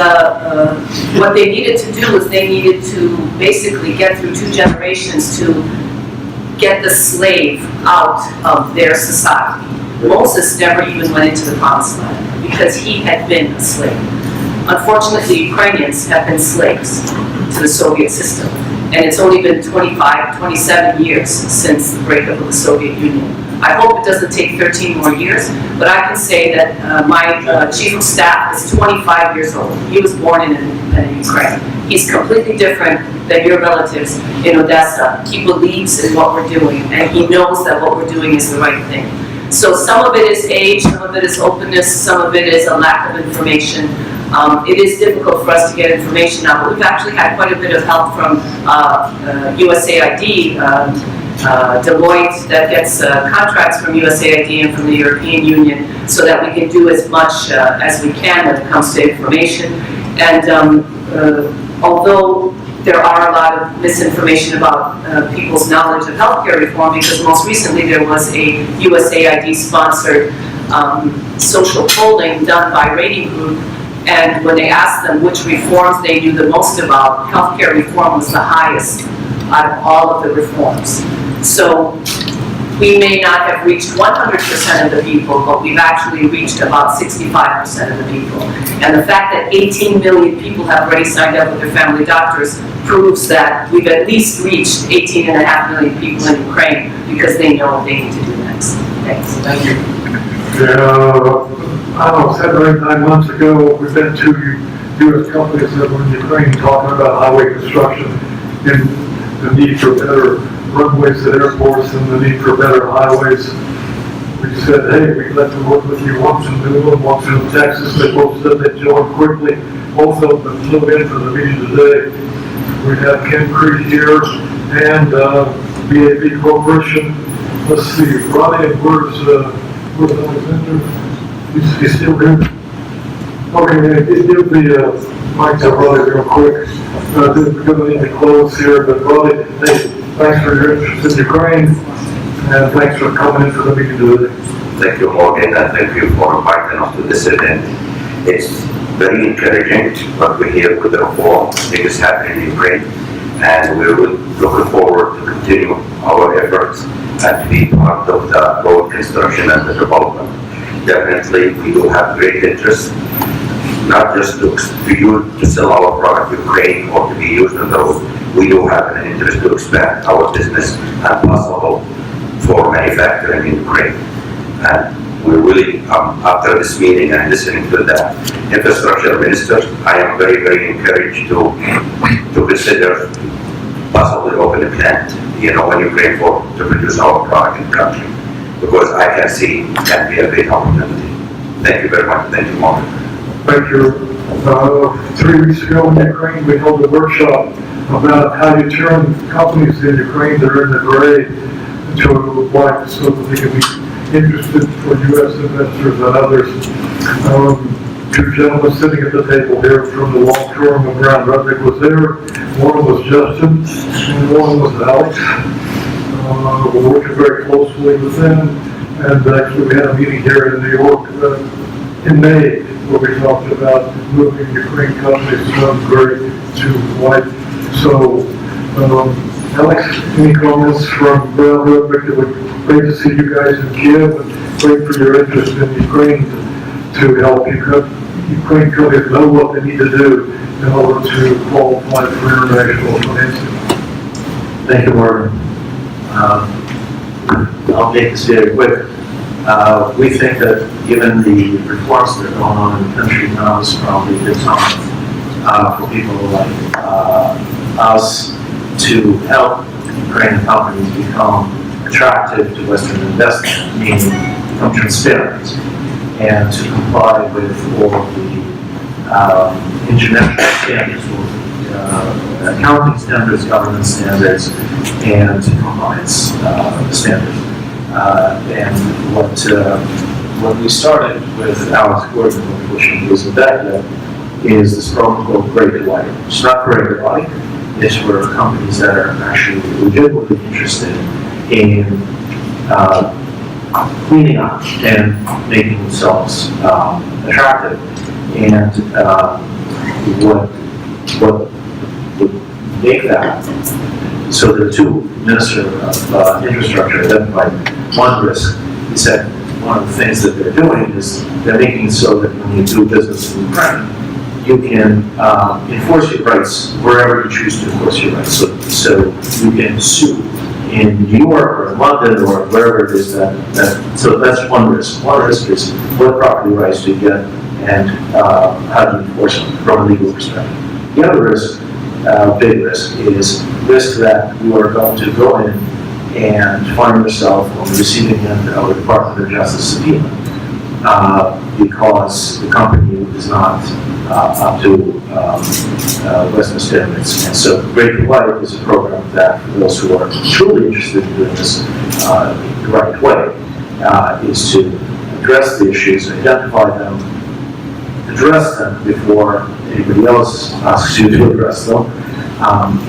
what they needed to do is they needed to basically get through 2 generations to get the slave out of their society. Moses never even went into the promised land because he had been a slave. Unfortunately, Ukrainians have been slaves to the Soviet system, and it's only been 25, 27 years since the breakup of the Soviet Union. I hope it doesn't take 13 more years, but I can say that my chief of staff is 25 years old. He was born in Ukraine. He's completely different than your relatives in Odessa. He believes in what we're doing, and he knows that what we're doing is the right thing. So some of it is age, some of it is openness, some of it is a lack of information. It is difficult for us to get information now, but we've actually had quite a bit of help from USAID, Deloitte that gets contracts from USAID and from the European Union so that we can do as much as we can when it comes to information. And although there are a lot of misinformation about people's knowledge of healthcare reform, because most recently there was a USAID-sponsored social polling done by Rating Group, and when they asked them which reforms they knew the most about, healthcare reform was the highest out of all of the reforms. So we may not have reached 100% of the people, but we've actually reached about 65% of the people. And the fact that 18 million people have already signed up with their family doctors proves that we've at least reached 18.5 million people in Ukraine because they know what they need to do next. Thanks. Thank you. I don't know, 7 or 9 months ago, we've been to U.S. companies that were in Ukraine talking about highway construction and the need for better runways at airports and the need for better highways. We said, hey, we'd like to work with you. One's in New England, one's in Texas. They both said they'd join quickly. Both of them flew in for the meeting today. We have 𝐀𝐫𝐭𝐞𝐦 here and BAB Corporation. Let's see, Ronnie, where's Alexander? He's still here. Okay, give the mic to Ronnie real quick. We're going to need to close here, but Ronnie, hey, thanks for your interest in Ukraine, and thanks for coming in for the meeting today. Thank you, Morgan, and thank you for inviting us to this event. It's very encouraging what we hear with the reform, things happening in Ukraine, and we're looking forward to continue our efforts and to be part of the road construction and the development. Definitely, we do have great interest, not just to sell our product to Ukraine or to be used on the road. We do have an interest to expand our business and possible for manufacturing in Ukraine. And we're really, after this meeting and listening to the infrastructure minister, I am very, very encouraged to consider possibly open a plant, in Ukraine to produce our product in the country. Because I can see it can be a big opportunity. Thank you very much. Thank you, Mark. Thank you. 3 weeks ago in Ukraine, we held a workshop about how you turn companies in Ukraine that are in the gray into a black so that they can be interested for U.S. investors and others. 2 gentlemen sitting at the table here from the long term of Brown Rudnick was there. One was Justin and one was Alex. We're working very closely with them, and actually we had a meeting here in New York in May where we talked about moving Ukraine companies from gray to white. So, Alex, any comments from Brown Rudnick? It would be great to see you guys in Kiev, and great for your interest in Ukraine to help Ukraine companies know what they need to do in order to qualify for international financing. Thank you, Morgan. I'll make this very quick. We think that given the reforms that are going on in the country now, is probably a good time for people like us to help Ukrainian companies become attractive to Western investment, meaning become transparent and to comply with all of the international standards, accounting standards, governance standards, and compliance standards. And what we started with Alex Gordon, which was that is this program called Great White. It's not for everybody. It's for companies that are actually legitimately interested in cleaning up and making themselves attractive. And what would make that? So there are two. Minister of Infrastructure identified one risk. He said one of the things that they're doing is they're making it so that when you do business in Ukraine, you can enforce your rights wherever you choose to enforce your rights. So you can sue in New York or in London or wherever it is so that's one risk. One risk is what property rights do you get and how do you enforce them from a legal perspective. The other risk, big risk, is risk that you are going to go in and find yourself on the receiving end of a Department of Justice subpoena because the company is not up to Western standards. And so Great White is a program that for those who are truly interested in doing this the right way is to address the issues, identify them, address them before anybody else asks you to address them,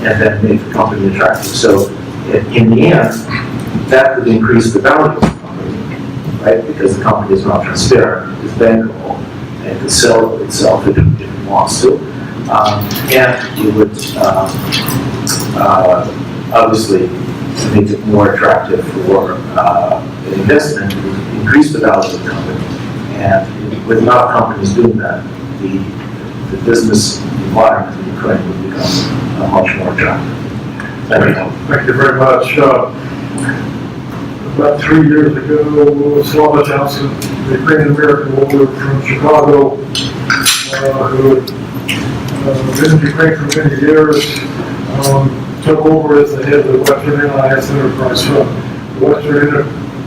and then make the company attractive. So in the end, that could increase the value of the company, right? Because the company is not transparent, it's bankable, and could sell itself if it wants to. And you would obviously make it more attractive for an investment, increase the value of the company. And with enough companies doing that, the business environment in Ukraine would become much more attractive. Thank you very much. About 3 years ago, Slava Johnson, the Ukrainian American woman from Chicago, who had been in Ukraine for many years, took over as the head of the Western NIS Enterprise Fund. The Western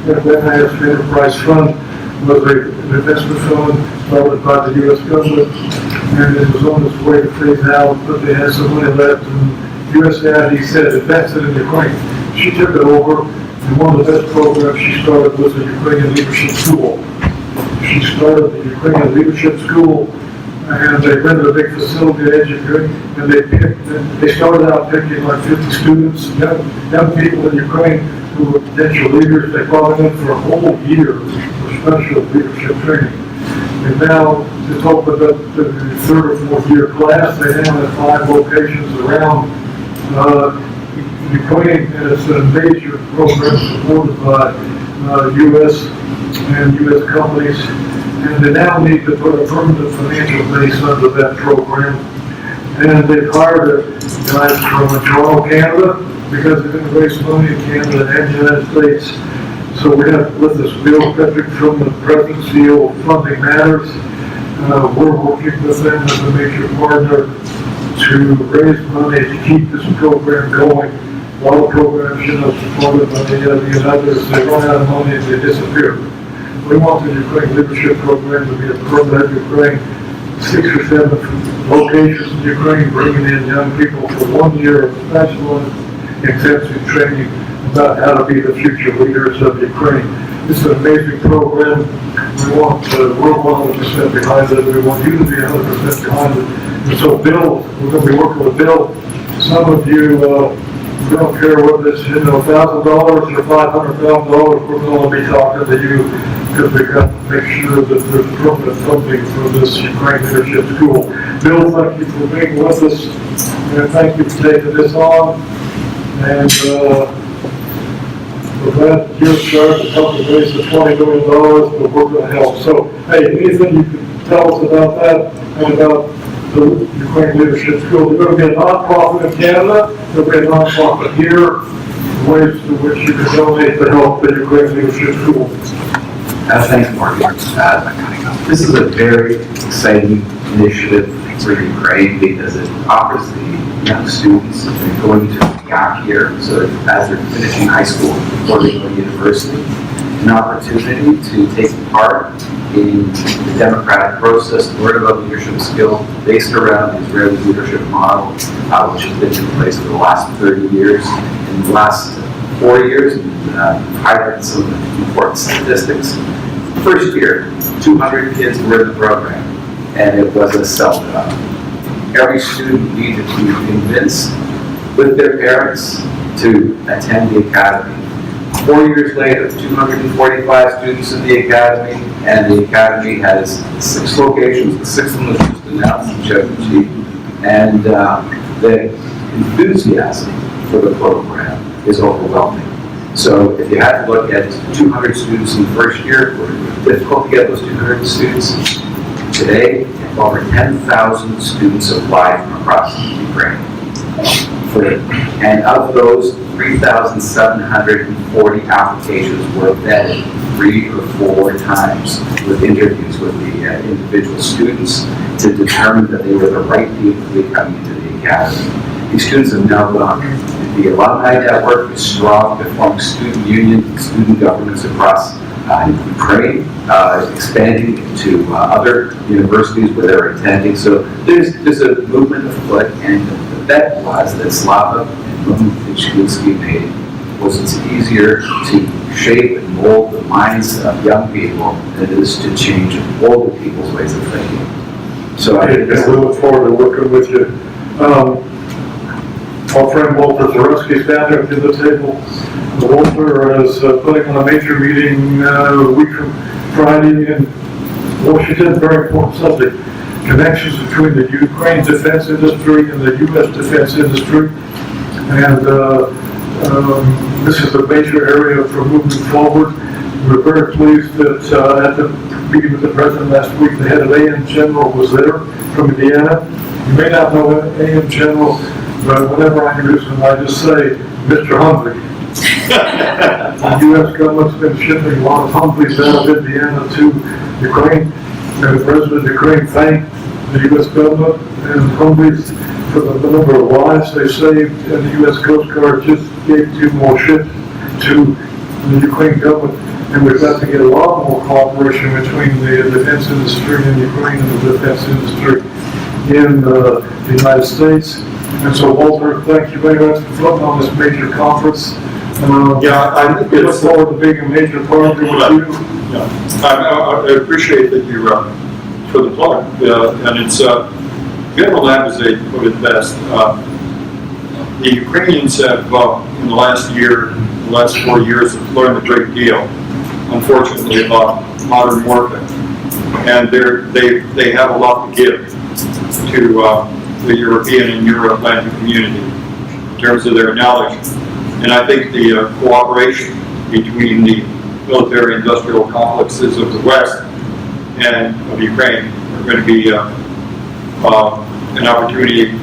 NIS Enterprise Fund was an investment fund started by the U.S. government, and it was on its way to phase out, but they had some money left, and USAID said invested in Ukraine. She took it over, and one of the best programs she started was the Ukrainian Leadership School. She started the Ukrainian Leadership School, and they rented a big facility to educate, and they started out picking like 50 students, young people in Ukraine who were potential leaders. They brought them in for a whole year for special leadership training. And now it's opened up to the 3rd or 4th year class. They now have 5 locations around Ukraine, and it's a major program supported by U.S. and U.S. companies. And they now need to put a permanent financial base under that program. And they've hired guys from Toronto, Canada, because they're going to raise money in Canada and the United States. So we have with us Bill Patrick from the presidency of Funding Matters. We're working with them as a major partner to raise money to keep this program going. A lot of programs, supported by the others, they run out of money and they disappear. We want the Ukraine Leadership Program to be a program in Ukraine, 6 or 7 locations in Ukraine, bringing in young people for 1 year of specialized intensive training about how to be the future leaders of Ukraine. It's an amazing program. We're 100% behind it. We want you to be 100% behind it. And so Bill, we're going to be working with Bill. Some of you, we don't care whether it's $1,000 or $500,000, we're going to be talking to you because we've got to make sure that there's permanent funding for this Ukraine Leadership School. Bill, thank you for being with us, and thank you for taking this on. And we're glad you're starting to help raise the $20 million, but we're going to help. So, hey, anything you can tell us about that and about the Ukraine Leadership School? There's going to be a nonprofit in Canada, there'll be a nonprofit here, ways to which you can donate to help the Ukraine Leadership School. Thanks, Mark. This is a very exciting initiative for Ukraine because it offers the young students going to the gap year, so as they're finishing high school before they go to university, an opportunity to take part in the democratic process, learn about leadership skill based around the Israeli leadership model, which has been in place for the last 30 years. In the last 4 years, highlight some of the important statistics. First year, 200 kids were in the program, and it was a self-job. Every student needed to be convinced with their parents to attend the academy. 4 years later, 245 students in the academy, and the academy has 6 locations. The 6th one was just announced in 𝐔𝐥𝐸, and the enthusiasm for the program is overwhelming. So if you had to look at 200 students in the first year, it would be difficult to get those 200 students. Today, over 10,000 students applied from across Ukraine. And of those, 3,740 applications were vetted 3 or 4 times with interviews with the individual students to determine that they were the right people to be coming into the academy. These students have now gone. The alumni network is strong. They're forming student unions, student governments across Ukraine, expanding to other universities where they're attending. So there's a movement afoot, and the bet was that Slava and 𝐒𝐦𝐴 made was it's easier to shape and mold the minds of young people than it is to change older people's ways of thinking. So I think we look forward to working with you. Our friend Walter Zarowski is down there at the table. Walter is putting on a major meeting a week from Friday in Washington, very important subject. Connections between the Ukraine defense industry and the U.S. defense industry. And this is a major area for moving forward. We're very pleased that at the meeting with the President last week, the head of 𝐴𝐻 General was there from Indiana. You may not know 𝐴𝐻 General, but whenever I introduce him, I just say, Mr. Humphrey. The U.S. government's been shipping a lot of Humvees out of Indiana to Ukraine, and the President of Ukraine thanked the U.S. government and Humvees for the number of lives they saved, and the U.S. Coast Guard just gave 2 more ships to the Ukraine government, and we've got to get a lot more cooperation between the defense industry in Ukraine and the defense industry in the United States. And so, Walter, thank you very much for putting on this major conference. I look forward to being a major partner with you. I appreciate that you for the plug, and it's General Lamazade put it best. The Ukrainians have, in the last 4 years, learned a great deal, unfortunately, about modern warfare, and they have a lot to give to the European and Euro-Atlantic community in terms of their knowledge. And I think the cooperation between the military-industrial complexes of the West and of Ukraine are going to be an opportunity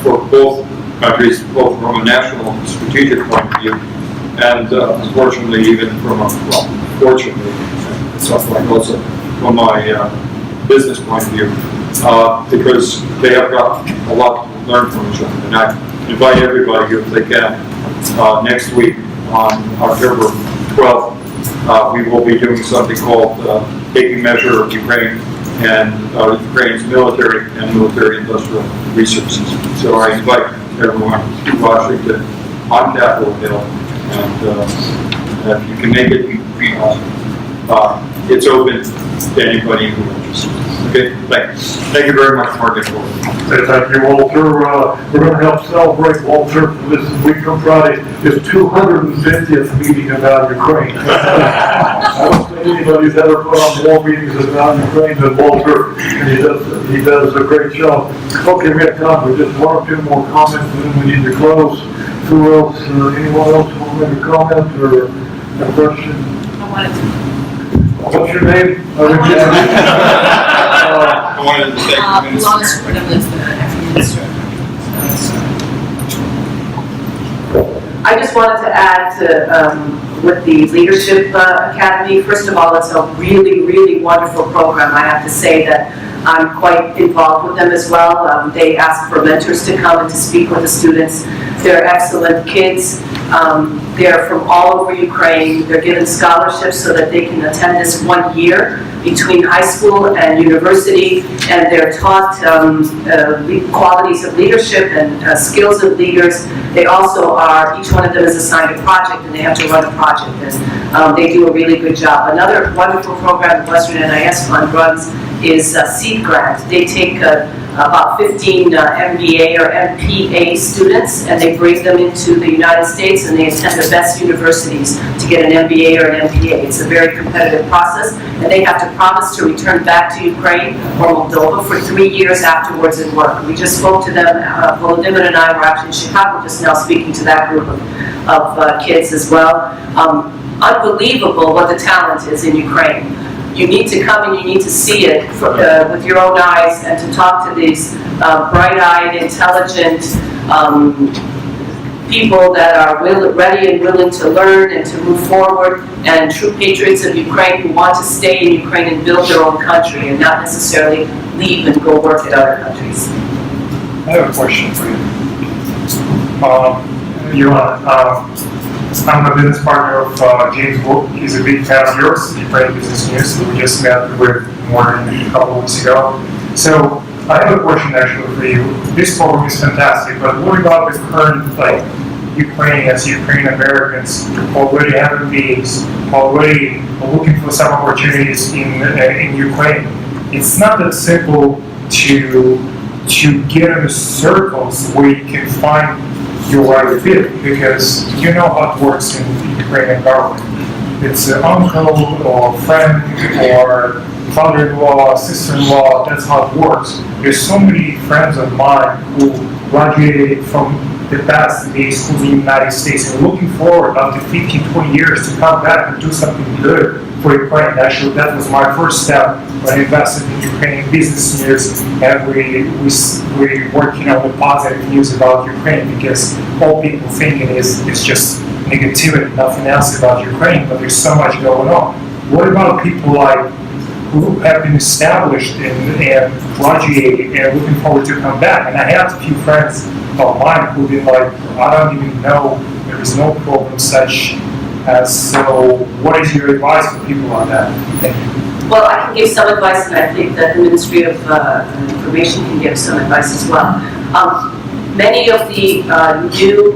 for both countries, both from a national strategic point of view, and unfortunately, even from fortunately, at some point also from my business point of view, because they have got a lot to learn from each other. And I invite everybody, if they can, next week on October 12th, we will be doing something called Taking Measure of Ukraine and Ukraine's military and military-industrial resources. So I invite everyone to Washington on Capitol Hill, and if you can make it, it would be awesome. It's open to anybody who is interested. Okay, thanks. Thank you very much, Mark. Thank you, Walter. We're going to help celebrate Walter this week on Friday, his 250th meeting about Ukraine. I don't think anybody's ever put on more meetings about Ukraine than Walter, and he does a great job. Okay, we have time for just 1 or 2 more comments, and then we need to close. Who else? Anyone else want to make a comment or a question? I wanted to. What's your name? I wanted to say Ulana Suprun, the African minister. I just wanted to add to with the Leadership Academy. First of all, it's a really, really wonderful program. I have to say that I'm quite involved with them as well. They ask for mentors to come and to speak with the students. They're excellent kids. They're from all over Ukraine. They're given scholarships so that they can attend this 1 year between high school and university, and they're taught qualities of leadership and skills of leaders. They also are, each one of them is assigned a project, and they have to run a project, and they do a really good job. Another wonderful program the Western NIS Fund runs is Seed Grant. They take about 15 MBA or MPA students, and they bring them into the United States, and they attend the best universities to get an MBA or an MPA. It's a very competitive process, and they have to promise to return back to Ukraine or Moldova for 3 years afterwards and work. We just spoke to them. Volodymyr and I were actually in Chicago just now speaking to that group of kids as well. Unbelievable what the talent is in Ukraine. You need to come and you need to see it with your own eyes, and to talk to these bright-eyed, intelligent people that are ready and willing to learn and to move forward, and true patriots of Ukraine who want to stay in Ukraine and build their own country and not necessarily leave and go work at other countries. I have a question for you. I'm a business partner of 𝐁𝐢𝐝𝐿. He's a big fan of yours. He played business news. We just met with more than a couple of weeks ago. So I have a question actually for you. This program is fantastic, but what about the current Ukrainians, Ukrainian Americans already have MBAs, already looking for some opportunities in Ukraine? It's not that simple to get in the circles where you can find your right fit, because you know how it works in the Ukrainian government. It's an uncle or friend or father-in-law, sister-in-law, that's how it works. There's so many friends of mine who graduated from the best MBA schools in the United States and looking forward after 15, 20 years to come back and do something good for Ukraine. Actually, that was my first step when I invested in Ukrainian business news, and we're working on the positive news about Ukraine, because all people thinking is just negativity, nothing else about Ukraine, but there's so much going on. What about people who have been established and graduated and looking forward to come back? And I have a few friends of mine who've been I don't even know, there is no program such as, so what is your advice for people on that? Thank you. Well, I can give some advice, and I think that the Ministry of Information can give some advice as well. Many of the new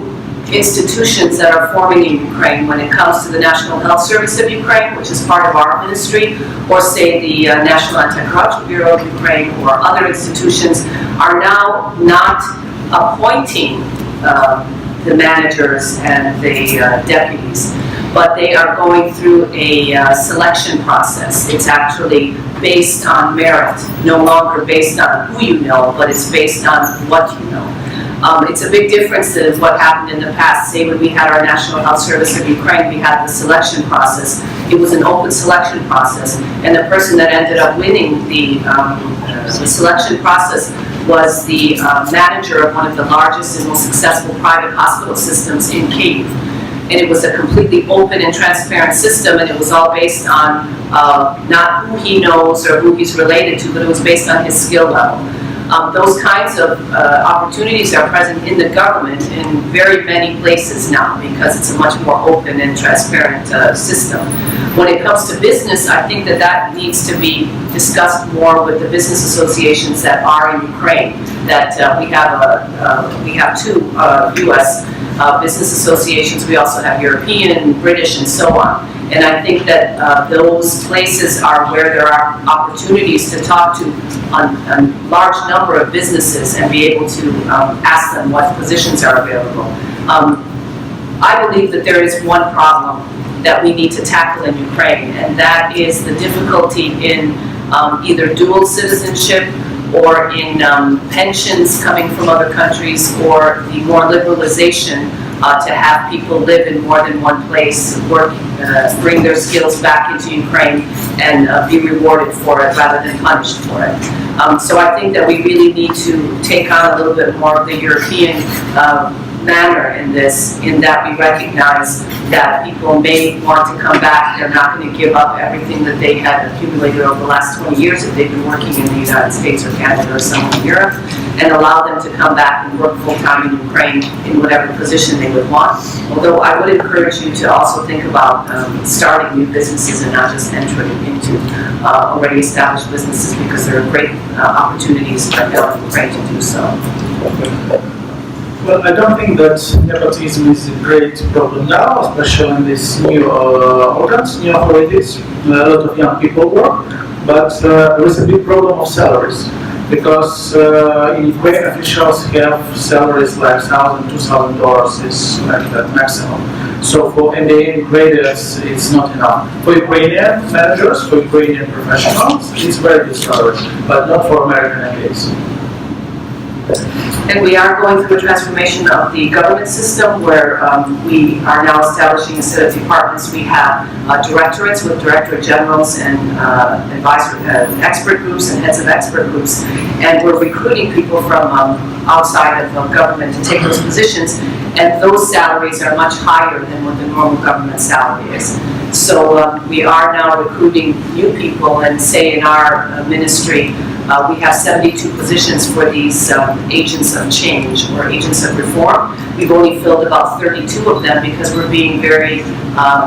institutions that are forming in Ukraine, when it comes to the National Health Service of Ukraine, which is part of our ministry, or say the National Anti-Corruption Bureau of Ukraine, or other institutions, are now not appointing the managers and the deputies, but they are going through a selection process. It's actually based on merit, no longer based on who you know, but it's based on what you know. It's a big difference to what happened in the past. Say when we had our National Health Service of Ukraine, we had the selection process. It was an open selection process, and the person that ended up winning the selection process was the manager of one of the largest and most successful private hospital systems in Kyiv. And it was a completely open and transparent system, and it was all based on not who he knows or who he's related to, but it was based on his skill level. Those kinds of opportunities are present in the government in very many places now, because it's a much more open and transparent system. When it comes to business, I think that needs to be discussed more with the business associations that are in Ukraine. That we have two U.S. Business associations. We also have European, British, and so on. And I think that those places are where there are opportunities to talk to a large number of businesses and be able to ask them what positions are available. I believe that there is one problem that we need to tackle in Ukraine, and that is the difficulty in either dual citizenship or in pensions coming from other countries, or the more liberalization to have people live in more than one place, work, bring their skills back into Ukraine, and be rewarded for it rather than punished for it. So I think that we really need to take on a little bit more of the European manner in this, in that we recognize that people may want to come back. They're not going to give up everything that they had accumulated over the last 20 years if they've been working in the United States or Canada or somewhere in Europe, and allow them to come back and work full-time in Ukraine in whatever position they would want. Although I would encourage you to also think about starting new businesses and not just entering into already established businesses, because there are great opportunities right now in Ukraine to do so. Well, I don't think that nepotism is a great problem now, especially in these new organs, new authorities. A lot of young people work, but there is a big problem of salaries, because in Ukraine officials have salaries like $1,000, $2,000 is like that maximum. So for MBA graduates, it's not enough. For Ukrainian managers, for Ukrainian professionals, it's very good salary, but not for American MBAs. And we are going through a transformation of the government system, where we are now establishing, instead of departments, we have directorates with directorate generals and expert groups and heads of expert groups. And we're recruiting people from outside of government to take those positions, and those salaries are much higher than what the normal government salary is. So we are now recruiting new people, and say in our ministry, we have 72 positions for these agents of change or agents of reform. We've only filled about 32 of them because we're being very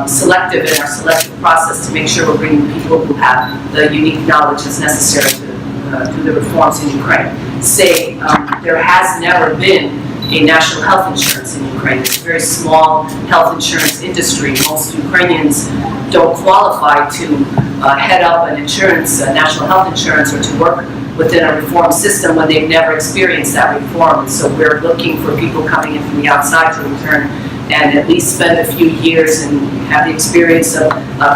selective in our selection process to make sure we're bringing people who have the unique knowledge that's necessary to do the reforms in Ukraine. Say, there has never been a national health insurance in Ukraine. It's a very small health insurance industry. Most Ukrainians don't qualify to head up an insurance, national health insurance, or to work within a reform system when they've never experienced that reform. And so we're looking for people coming in from the outside to return and at least spend a few years and have the experience of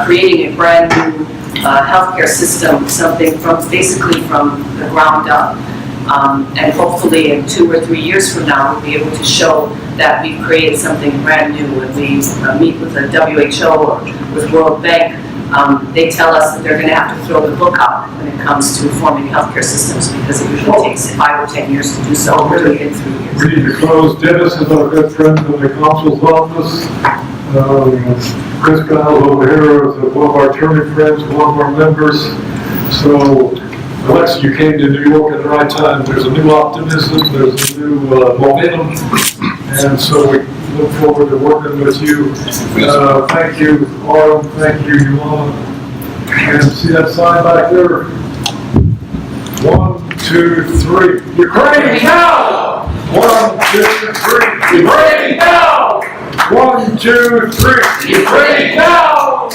creating a brand new healthcare system, something basically from the ground up. And hopefully in 2 or 3 years from now, we'll be able to show that we've created something brand new. When we meet with the WHO or with World Bank, they tell us that they're going to have to throw the book out when it comes to reforming healthcare systems, because it usually takes 5 or 10 years to do so. We're doing it in 3 years. We need to close. Dennis is our good friend from the consul's office. Chris Giles over here is one of our attorney friends, one of our members. So, Alexa, you came to New York at the right time. There's a new optimism, there's a new momentum, and so we look forward to working with you. Thank you, Autumn. Thank you, Ulana. And see that sign back there? 1, 2, 3. Ukraine now! 1, 2, 3. Ukraine now! 1, 2, 3. Ukraine now!